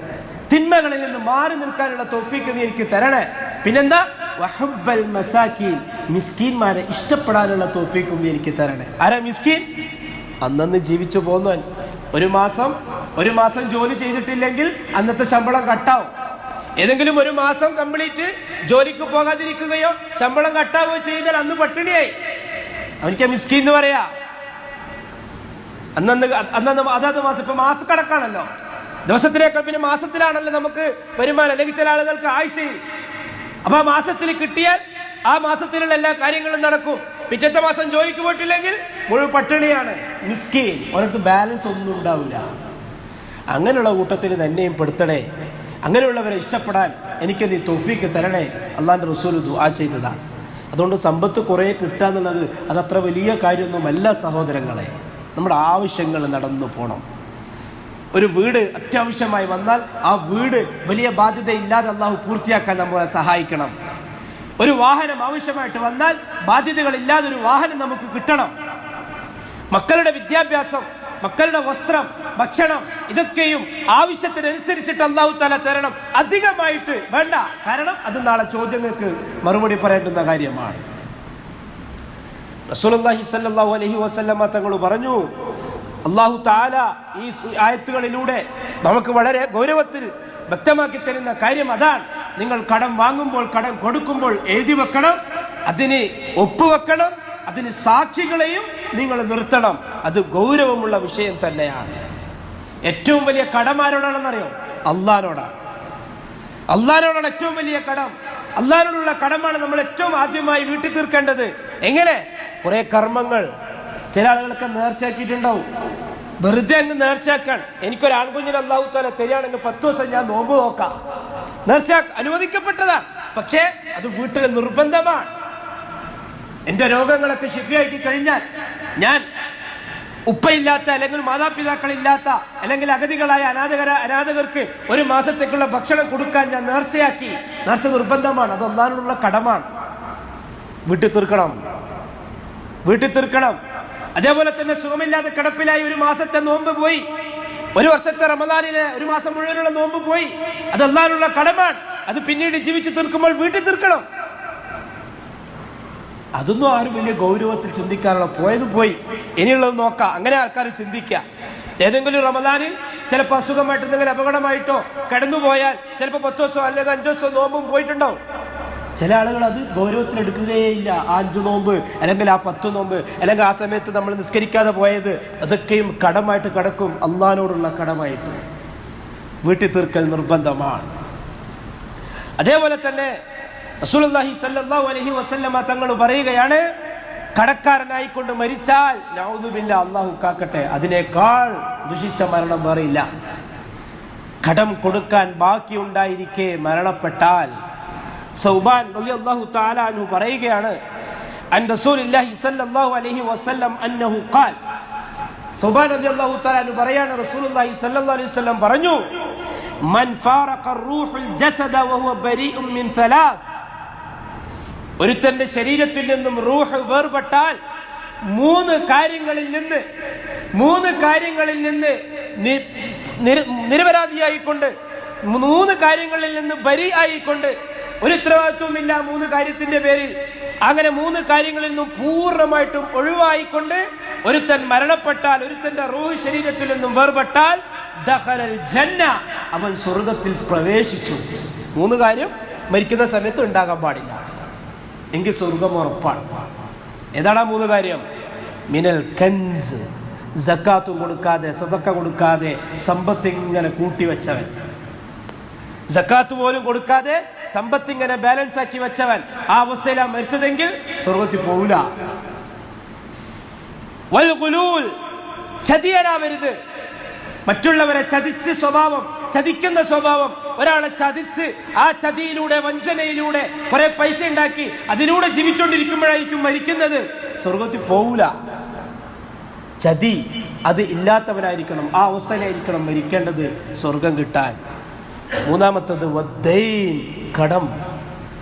തിന്മകളിൽ നിന്ന് മാറി നിൽക്കാനുള്ള തൗഫീഖ് നീ എനിക്ക് തരണേ. പിന്നെന്താ? വഹുബ്ബൽ മസാകീൻ, മിസ്കീന്മാരെ ഇഷ്ടപ്പെടാനുള്ള തൗഫീഖും നീ എനിക്ക് തരണേ. ആരാ മിസ്കീൻ? അന്നന്ന് ജീവിച്ചു പോന്നവൻ. ഒരു മാസം ജോലി ചെയ്തിട്ടില്ലെങ്കിൽ അന്നത്തെ ശമ്പളം കട്ടാവും. ഏതെങ്കിലും ഒരു മാസം കംപ്ലീറ്റ് ജോലിക്ക് പോകാതിരിക്കുകയോ ശമ്പളം കട്ടാവുകയോ ചെയ്താൽ അന്ന് പട്ടിണിയായി. അവനിക്ക് മിസ്കീൻ എന്ന് പറയാ. അന്നന്ന് അതാത് മാസം, ഇപ്പൊ മാസക്കണക്കാണല്ലോ, ദിവസത്തിനേക്കാൾ പിന്നെ മാസത്തിലാണല്ലോ നമുക്ക് വരുമാനം, അല്ലെങ്കിൽ ചില ആളുകൾക്ക് ആഴ്ചയിൽ. അപ്പൊ ആ മാസത്തിൽ കിട്ടിയാൽ ആ മാസത്തിലുള്ള എല്ലാ കാര്യങ്ങളും നടക്കും. പിറ്റത്തെ മാസം ജോലിക്ക് പോയിട്ടില്ലെങ്കിൽ മുഴുവൻ പട്ടിണിയാണ്. മിസ്കീൻ, ഒരിടത്ത് ബാലൻസ് ഒന്നും ഉണ്ടാവില്ല. അങ്ങനെയുള്ള കൂട്ടത്തിൽ തന്നെയും പെടുത്തണേ, അങ്ങനെയുള്ളവരെ ഇഷ്ടപ്പെടാൻ എനിക്ക് നീ തൗഫീഖ് തരണേ. അള്ളാഹുവിന്റെ റസൂൽ ദുആ ചെയ്തതാണ്. അതുകൊണ്ട് സമ്പത്ത് കുറേ കിട്ടുക എന്നുള്ളത് അതത്ര വലിയ കാര്യമൊന്നുമല്ല സഹോദരങ്ങളെ. നമ്മുടെ ആവശ്യങ്ങൾ നടന്നു പോകണം. ഒരു വീട് അത്യാവശ്യമായി വന്നാൽ ആ വീട് വലിയ ബാധ്യതയില്ലാതെ അള്ളാഹു പൂർത്തിയാക്കാൻ നമ്മളെ സഹായിക്കണം. ഒരു വാഹനം ആവശ്യമായിട്ട് വന്നാൽ ബാധ്യതകളില്ലാതെ ഒരു വാഹനം നമുക്ക് കിട്ടണം. മക്കളുടെ വിദ്യാഭ്യാസം, മക്കളുടെ വസ്ത്രം, ഭക്ഷണം, ഇതൊക്കെയും ആവശ്യത്തിനനുസരിച്ചിട്ട് അല്ലാഹു തആല തരണം, അധികമായിട്ട് വേണ്ട. കാരണം അത് നാളെ ചോദ്യങ്ങൾക്ക് മറുപടി പറയേണ്ടുന്ന കാര്യമാണ്. റസൂലുള്ളാഹി സ്വല്ലല്ലാഹു അലൈഹി വസല്ലമ തങ്ങൾ പറഞ്ഞു, അല്ലാഹു തആല ഈ ആയത്തുകളിലൂടെ നമുക്ക് വളരെ ഗൗരവത്തിൽ വ്യക്തമാക്കി തരുന്ന കാര്യം അതാണ്. നിങ്ങൾ കടം വാങ്ങുമ്പോൾ, കടം കൊടുക്കുമ്പോൾ എഴുതി വെക്കണം, അതിന് ഒപ്പുവെക്കണം, അതിന് സാക്ഷികളെയും നിങ്ങൾ നിർത്തണം. അത് ഗൗരവമുള്ള വിഷയം തന്നെയാണ്. ഏറ്റവും വലിയ കടം ആരോടാണെന്നറിയോ? അള്ളാഹിനോടാണ്. അള്ളാഹിനോടാണ് ഏറ്റവും വലിയ കടം. അള്ളാഹിനോടുള്ള കടമാണ് നമ്മൾ ഏറ്റവും ആദ്യമായി വീട്ടിൽ തീർക്കേണ്ടത്. എങ്ങനെ? കുറെ കർമ്മങ്ങൾ ചില ആളുകളൊക്കെ നേർച്ചയാക്കിയിട്ടുണ്ടാവും. വെറുതെ അങ്ങ് നേർച്ചയാക്കാൻ, എനിക്കൊരു ആൺകുഞ്ഞിന് അല്ലാഹു തആല തരികയാണെങ്കിൽ 10 ദിവസം ഞാൻ നോമ്പ് നോക്കാം, നേർച്ച അനുവദിക്കപ്പെട്ടതാണ്. പക്ഷേ അത് വീട്ടിൽ നിർബന്ധമാണ്. എന്റെ രോഗങ്ങളൊക്കെ ശിഫയാക്കി കഴിഞ്ഞാൽ ഞാൻ ഉപ്പയില്ലാത്ത അല്ലെങ്കിൽ മാതാപിതാക്കളില്ലാത്ത അല്ലെങ്കിൽ അഗതികളായ അനാഥകർക്ക് ഒരു മാസത്തേക്കുള്ള ഭക്ഷണം കൊടുക്കാൻ ഞാൻ നേർച്ചയാക്കി. നേർച്ച നിർബന്ധമാണ്, അത് അല്ലാഹുവിനുള്ള കടമാണ്. വീട്ടിൽ തീർക്കണം. അതേപോലെ തന്നെ സുഖമില്ലാതെ കിടപ്പിലായി ഒരു മാസത്തെ നോമ്പ് പോയി, ഒരു വർഷത്തെ റമദാനിലെ ഒരു മാസം മുഴുവനുള്ള നോമ്പ് പോയി, അത് അല്ലാഹുവിനുള്ള കടമാണ്. അത് പിന്നീട് ജീവിച്ചു തീർക്കുമ്പോൾ വീട്ടിൽ തീർക്കണം. അതൊന്നും ആരും വലിയ ഗൗരവത്തിൽ ചിന്തിക്കാനുള്ള, പോയത് പോയി, ഇനിയുള്ളത് നോക്കാം, അങ്ങനെ ആൾക്കാർ ചിന്തിക്കുക. ഏതെങ്കിലും റമദാനിൽ ചിലപ്പോൾ അസുഖമായിട്ട് എന്തെങ്കിലും അപകടമായിട്ടോ കിടന്നുപോയാൽ ചിലപ്പോൾ 10 ദിവസമോ അല്ലെങ്കിൽ 5 ദിവസമോ നോമ്പും പോയിട്ടുണ്ടാവും. ചില ആളുകൾ അത് ഗൗരവത്തിലെടുക്കുകയില്ല. ആ 5 നോമ്പ് അല്ലെങ്കിൽ ആ 10 നോമ്പ് അല്ലെങ്കിൽ ആ സമയത്ത് നമ്മൾ നിസ്കരിക്കാതെ പോയത് അതൊക്കെയും കടമായിട്ട് കിടക്കും, അള്ളാഹിനോടുള്ള കടമായിട്ട്. വീട്ടിൽ തീർക്കൽ നിർബന്ധമാണ്. അതേപോലെ തന്നെ റസൂലുള്ളാഹി സ്വല്ലല്ലാഹു അലൈഹി വസല്ലമ തങ്ങൾ പറയുകയാണ്, കടക്കാരനായിക്കൊണ്ട് മരിച്ചാൽ നഊദുബില്ലാ, അല്ലാഹു കാക്കട്ടെ, അതിനേക്കാൾ ദുഷിച്ച മരണം വേറെയില്ല. കടം കൊടുക്കാൻ ബാക്കിയുണ്ടായിരിക്കെ മരണപ്പെട്ടാൽ. സൗബാൻ റളിയല്ലാഹു തആല അൻഹു പറയുകയാണ്, അൻ റസൂലുള്ളാഹി സ്വല്ലല്ലാഹു അലൈഹി വസല്ലം അന്നഹു ഖാൽ, സൗബാൻ റളിയല്ലാഹു തആല അൻഹു പറയാണ്, റസൂലുള്ളാഹി സ്വല്ലല്ലാഹു അലൈഹി വസല്ലം പറഞ്ഞു, മൻ ഫാറഖ റൂഹുൽ ജസദ വഹുവ ബരീഉൻ മിൻ സലാസ്, ഒരുത്തന്റെ ശരീരത്തിൽ നിന്നും റൂഹ് വേർപെട്ടാൽ 3 കാര്യങ്ങളിൽ നിന്ന് നിരപരാധിയായിക്കൊണ്ട്, 3 കാര്യങ്ങളിൽ നിന്ന് ബരി ആയിക്കൊണ്ട്, ഒരു ഉത്തരവാദിത്വമില്ല 3 കാര്യത്തിന്റെ പേരിൽ. അങ്ങനെ 3 കാര്യങ്ങളിൽ നിന്നും പൂർണ്ണമായിട്ടും ഒഴിവായിക്കൊണ്ട് ഒരുത്തൻ മരണപ്പെട്ടാൽ, ഒരുത്തന്റെ റൂഹ് ശരീരത്തിൽ നിന്നും വേർപെട്ടാൽ, ദഖലൽ ജന്ന, അവൻ സ്വർഗത്തിൽ പ്രവേശിച്ചു. 3 കാര്യം മരിക്കുന്ന സമയത്ത് ഉണ്ടാകാൻ പാടില്ല, എങ്കിൽ സ്വർഗം ഉറപ്പാണ്. ഏതാണ് ആ 3 കാര്യം? മിനൽ കൻസ്, സക്കാത്തും കൊടുക്കാതെ സദഖ കൊടുക്കാതെ സമ്പത്ത് ഇങ്ങനെ കൂട്ടിവെച്ചവൻ, സക്കാത്ത് പോലും കൊടുക്കാതെ സമ്പത്ത് ഇങ്ങനെ ബാലൻസ് ആക്കി വെച്ചവൻ, ആ അവസ്ഥയിലാണ് മരിച്ചതെങ്കിൽ സ്വർഗത്തിൽ പോവില്ല. വൽ ഗുലൂൽ, ചതിയനാവരുത്. മറ്റുള്ളവരെ ചതിക്കുന്ന സ്വഭാവം, ഒരാളെ ചതിച്ച് ആ ചതിയിലൂടെ വഞ്ചനയിലൂടെ കുറെ പൈസ ഉണ്ടാക്കി അതിലൂടെ ജീവിച്ചുകൊണ്ടിരിക്കുമ്പോഴായിരിക്കും മരിക്കുന്നത്, സ്വർഗത്തിൽ പോവില്ല. ചതി അത് ഇല്ലാത്തവനായിരിക്കണം, ആ അവസ്ഥയിലായിരിക്കണം മരിക്കേണ്ടത് സ്വർഗം കിട്ടാൻ. 3-മത്തത് വദ്ദൈൻ, കടം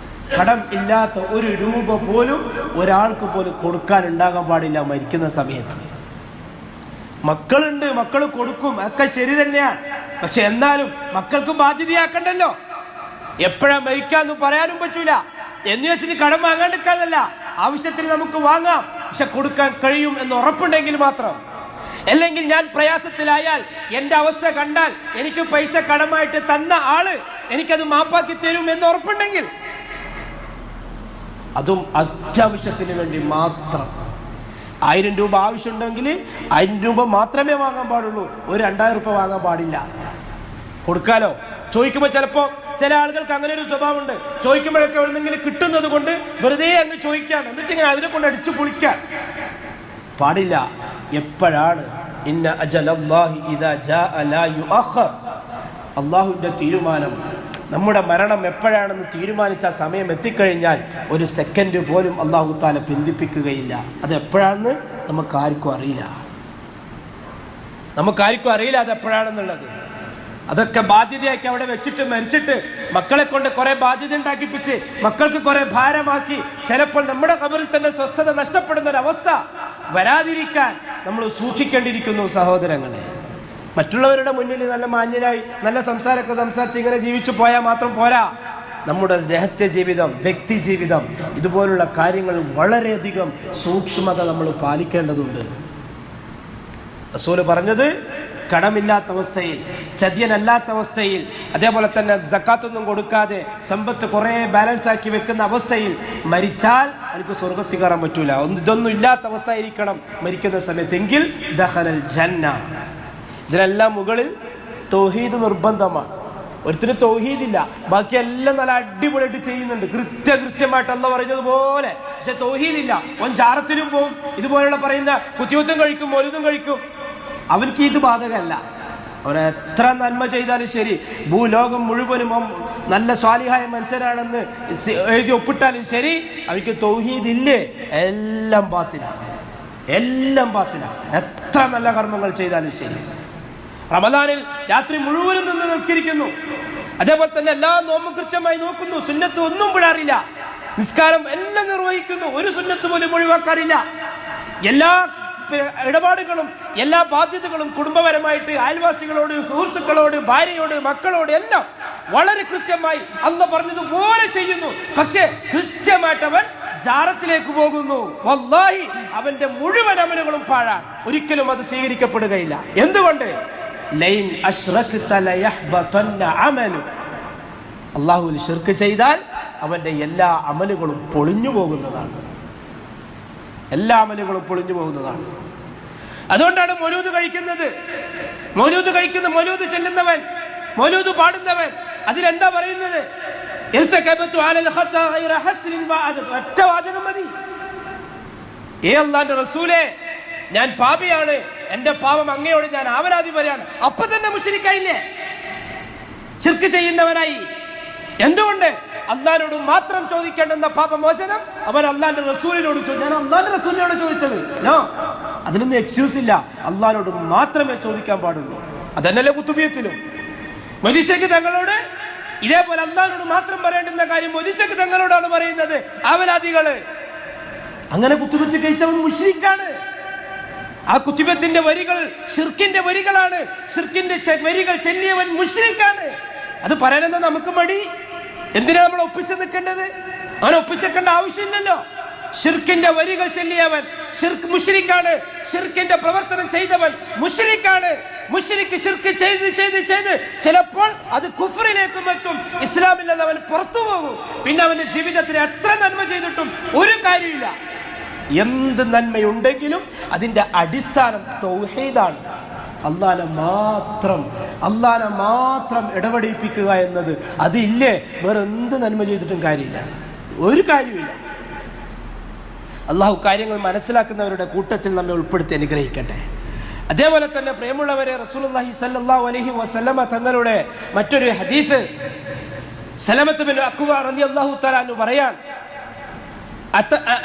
ഇല്ലാത്ത 1 രൂപ പോലും ഒരാൾക്ക് പോലും കൊടുക്കാൻ ഉണ്ടാകാൻ പാടില്ല മരിക്കുന്ന സമയത്ത്. മക്കളുണ്ട്, മക്കൾ കൊടുക്കും, ഒക്കെ ശരി തന്നെയാണ്. പക്ഷെ എന്നാലും മക്കൾക്ക് ബാധ്യതയാക്കണ്ടല്ലോ. എപ്പോഴാ മരിക്കാന്ന് പറയാനും പറ്റൂല. എന്ന് വെച്ചിട്ട് കടം വാങ്ങാണ്ടിരിക്കാന്നല്ല, ആവശ്യത്തിന് നമുക്ക് വാങ്ങാം, പക്ഷെ കൊടുക്കാൻ കഴിയും എന്ന് ഉറപ്പുണ്ടെങ്കിൽ മാത്രം. അല്ലെങ്കിൽ ഞാൻ പ്രയാസത്തിലായാൽ, എന്റെ അവസ്ഥ കണ്ടാൽ എനിക്ക് പൈസ കടമായിട്ട് തന്ന ആള് എനിക്കത് മാപ്പാക്കി തരും എന്ന് ഉറപ്പുണ്ടെങ്കിൽ, അതും അത്യാവശ്യത്തിന് വേണ്ടി മാത്രം. 1000 രൂപ ആവശ്യമുണ്ടെങ്കിൽ 1000 രൂപ മാത്രമേ വാങ്ങാൻ പാടുള്ളൂ, ഒരു 2000 രൂപ വാങ്ങാൻ പാടില്ല. കൊടുക്കാലോ, ചോദിക്കുമ്പോൾ ചിലപ്പോൾ ചില ആളുകൾക്ക് അങ്ങനെ ഒരു സ്വഭാവമുണ്ട്, ചോദിക്കുമ്പോഴൊക്കെ എവിടെന്നെങ്കിലും കിട്ടുന്നത് കൊണ്ട് വെറുതെ അങ്ങ് ചോദിക്കാണ്, എന്നിട്ട് ഇങ്ങനെ അതിനെ കൊണ്ട് അടിച്ചു പൊളിക്കാൻ പാടില്ല. എപ്പോഴാണ് ഇന്ന അജലല്ലാഹി ഇദാ ജാഅ ലാ യുഅഖർ, അല്ലാഹുവിന്റെ തീരുമാനം, നമ്മുടെ മരണം എപ്പോഴാണെന്ന് തീരുമാനിച്ച സമയം എത്തിക്കഴിഞ്ഞാൽ 1 സെക്കൻഡ് പോലും അല്ലാഹു തആല പിന്തിപ്പിക്കുകയില്ല. അത് എപ്പോഴാണെന്ന് നമുക്കാർക്കും അറിയില്ല അത് എപ്പോഴാണെന്നുള്ളത്. അതൊക്കെ ബാധ്യതയാക്കി അവിടെ വെച്ചിട്ട് മരിച്ചിട്ട് മക്കളെ കൊണ്ട് കുറെ ബാധ്യത ഉണ്ടാക്കിപ്പിച്ച് മക്കൾക്ക് കുറെ ഭാരമാക്കി ചിലപ്പോൾ നമ്മുടെ ഖബറിൽ തന്നെ സ്വസ്ഥത നഷ്ടപ്പെടുന്ന ഒരു അവസ്ഥ വരാതിരിക്കാൻ നമ്മൾ സൂക്ഷിക്കേണ്ടിയിരിക്കുന്നു സഹോദരങ്ങളെ. മറ്റുള്ളവരുടെ മുന്നിൽ നല്ല മാന്യനായി നല്ല സംസാരമൊക്കെ സംസാരിച്ച് ഇങ്ങനെ ജീവിച്ചു പോയാൽ മാത്രം പോരാ. നമ്മുടെ രഹസ്യ ജീവിതം, വ്യക്തി ജീവിതം, ഇതുപോലുള്ള കാര്യങ്ങൾ വളരെയധികം സൂക്ഷ്മത നമ്മൾ പാലിക്കേണ്ടതുണ്ട്. റസൂൽ പറഞ്ഞത്, കടമില്ലാത്ത അവസ്ഥയിൽ, ചതിയനല്ലാത്ത അവസ്ഥയിൽ, അതേപോലെ തന്നെ സക്കാത്തൊന്നും കൊടുക്കാതെ സമ്പത്ത് കുറെ ബാലൻസ് ആക്കി വെക്കുന്ന അവസ്ഥയിൽ മരിച്ചാൽ എനിക്ക് സ്വർഗത്തിൽ കയറാൻ പറ്റൂല. ഇതൊന്നും ഇല്ലാത്ത അവസ്ഥ ആയിരിക്കണം മരിക്കുന്ന സമയത്തെങ്കിൽ ദഖലൽ ജന്ന. ഇതിനെല്ലാം മുകളിൽ തൗഹീദ് നിർബന്ധമാണ്. ഒരുത്തിന് തൗഹീദില്ല, ബാക്കിയെല്ലാം നല്ല അടിപൊളിയായിട്ട് ചെയ്യുന്നുണ്ട്, കൃത്യമായിട്ട് അല്ലാഹു പറഞ്ഞതുപോലെ. പക്ഷെ തൗഹീദില്ല, ഓൻ ജാറത്തിലും പോവും, ഇതുപോലുള്ള പറയുന്ന കുത്തിവത്തും കഴിക്കും, മൗലിദും കഴിക്കും. അവർക്ക് ഇത് ബാധകമല്ല. അവൻ എത്ര നന്മ ചെയ്താലും ശരി, ഭൂലോകം മുഴുവനും നല്ല സ്വാലിഹായ മനുഷ്യരാണെന്ന് എഴുതി ഒപ്പിട്ടാലും ശരി, അവർക്ക് തൗഹീദ് ഇല്ലേ, എല്ലാം ബാത്തിലാണ്. എല്ലാം ബാത്തിലാണ്. എത്ര നല്ല കർമ്മങ്ങൾ ചെയ്താലും ശരി. റമദാനിൽ രാത്രി മുഴുവനും നിന്ന് നിസ്കരിക്കുന്നു, അതേപോലെ തന്നെ എല്ലാ നോമ്പും കൃത്യമായി നോക്കുന്നു, സുന്നത്ത് ഒന്നും വിടാറില്ല, നിസ്കാരം എല്ലാം നിർവഹിക്കുന്നു, ഒരു സുന്നത്ത് പോലും ഒഴിവാക്കാറില്ല. എല്ലാ ഇടപാടുകളും എല്ലാ ബാധ്യതകളും കുടുംബപരമായിട്ട് അയൽവാസികളോട്, സുഹൃത്തുക്കളോട്, ഭാര്യയോട്, മക്കളോട് എല്ലാം വളരെ കൃത്യമായി അല്ലാഹ് പറഞ്ഞതുപോലെ ചെയ്യുന്നു. പക്ഷേ കൃത്യമായിട്ട് അവൻ ജാറത്തിലേക്ക് പോകുന്നു. വല്ലാഹി അവന്റെ മുഴുവൻ അമലുകളും പാഴാണ്, ഒരിക്കലും അത് സ്വീകരിക്കപ്പെടുകയില്ല. എന്തുകൊണ്ട്? ലൈൻ അശ്റക്ത ലയഹ്ബതന്ന അമലു, അല്ലാഹുവിൽ ശിർക്ക് ചെയ്താൽ അവന്റെ എല്ലാ അമലുകളും പൊളിഞ്ഞു പോകുന്നതാണ്. എല്ലാ അമലുകളും പൊളിഞ്ഞു പോകുന്നതാണ്. അതുകൊണ്ടാണ് മൗലൂദ് കഴിക്കുന്നത്. മൗലൂദ് ചെല്ലുന്നവൻ, മൗലൂദ് പാടുന്നവൻ അതിലെന്താ പറയുന്നത്? ഒറ്റ വാചകം മതി. അല്ലാഹുവിന്റെ റസൂലേ, ഞാൻ പാപിയാണ്, എന്റെ പാപം അങ്ങയോട് ഞാൻ ആവലാതി പറയാണ്. അപ്പൊ തന്നെ മുശ്രിക്കായില്ലേ, ശിർക്ക് ചെയ്യുന്നവനായി. എന്തുകൊണ്ട്? അള്ളാഹിനോട് മാത്രം ചോദിക്കേണ്ടുന്ന പാപമോചനം അവൻ അള്ളാഹിന്റെ റസൂലിനോട് ഞാൻ അള്ളാഹിന്റെ റസൂലിനോട് ചോദിച്ചത്. അതിനൊന്നും എക്സ്ക്യൂസ് ഇല്ല. അള്ളാഹിനോട് മാത്രമേ ചോദിക്കാൻ പാടുള്ളൂ. അതന്നല്ലേ കുത്തുബിയത്തിലും മൊയ്‌ശേഖ് തങ്ങളോട് ഇതേപോലെ അള്ളാഹിനോട് മാത്രം പറയേണ്ടുന്ന കാര്യം മൊയ്‌ശേഖ് തങ്ങളോടാണ് പറയുന്നത്. അവലാദികള് അങ്ങനെ കുത്തുബത്ത് കഴിച്ചവൻ മുശ്രിക്കാണ്. ആ കുത്തുബത്തിന്റെ വരികൾ ഷിർക്കിന്റെ വരികളാണ്. ഷിർക്കിന്റെ വരികൾ ചെല്ലിയവൻ മുശ്രിക്കാണ്. അത് പറയാനെന്താ നമുക്ക് മടി? എന്തിനാ നമ്മൾ ഒപ്പിച്ച് നിൽക്കേണ്ടത്? അങ്ങനെ ഒപ്പിച്ചേക്കേണ്ട ആവശ്യമില്ലല്ലോ. ഷിർക്കിന്റെ വരികൾ ചൊല്ലിയവൻ മുശ്രിക്കാണ്. ഷിർക്കിന്റെ പ്രവർത്തനം ചെയ്തവൻ മുശ്രിക്കാണ്. മുശ്രിക്ക് ഷിർക്ക് ചെയ്ത് ചെയ്ത് ചെയ്ത് ചിലപ്പോൾ അത് കുഫറിലേക്കും എത്തും. ഇസ്ലാമിൽ നിന്ന് അവൻ പുറത്തു പോകും. പിന്നെ അവന്റെ ജീവിതത്തിൽ എത്ര നന്മ ചെയ്തിട്ടും ഒരു കാര്യമില്ല. എന്ത് നന്മയുണ്ടെങ്കിലും അതിന്റെ അടിസ്ഥാനം തൗഹീദാണ്. അള്ളാനെ മാത്രം ഇടപെടിപ്പിക്കുക എന്നത് അതില്ലേ, വേറെ എന്ത് നന്മ ചെയ്തിട്ടും കാര്യമില്ല, ഒരു കാര്യമില്ല. അള്ളാഹു കാര്യങ്ങൾ മനസ്സിലാക്കുന്നവരുടെ കൂട്ടത്തിൽ നമ്മെ ഉൾപ്പെടുത്തി അനുഗ്രഹിക്കട്ടെ. അതേപോലെ തന്നെ പ്രിയമുള്ളവരെ, റസൂലുള്ളാഹി സ്വല്ലല്ലാഹു അലൈഹി വസല്ലമ തങ്ങളുടെ മറ്റൊരു ഹദീസ് സലമത്ത് ബിൻ അക്വ റളിയല്ലാഹു തആല അൻഹു പറയാൻ,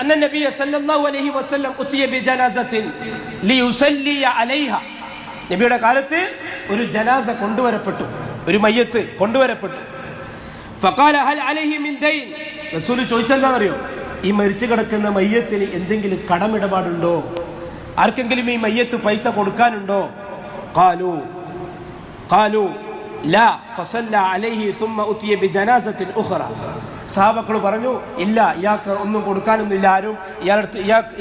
അന്ന നബിയ സല്ലല്ലാഹു അലൈഹി വസല്ലം ഉതിയ ബിജനാസത്തിൻ ലിയുസല്ലി അലൈഹ. നബിയുടെ കാലത്ത് ഒരു ജനാസ കൊണ്ടുവരപ്പെട്ടു, ഒരു മയ്യത്ത് കൊണ്ടുവരപ്പെട്ടു. ഫഖാല ഹൽ അലൈഹി മിൻ ദൈൻ. റസൂൽ ചോദിച്ചെന്താണെന്നറിയോ? ഈ മരിച്ചു കിടക്കുന്ന മയ്യത്തിന് എന്തെങ്കിലും കടമിടപാടുണ്ടോ? ആർക്കെങ്കിലും ഈ മയ്യത്ത് പൈസ കൊടുക്കാനുണ്ടോ? ഖാലു ലാ ഫസല്ല അലൈഹി സുമ്മ ഉതിയ ബിജനാസത്തിൻ ഉഖറ. സഹാബക്കൾ പറഞ്ഞു, ഇല്ല, ഇയാൾക്ക് ഒന്നും കൊടുക്കാനൊന്നുമില്ല, ആരും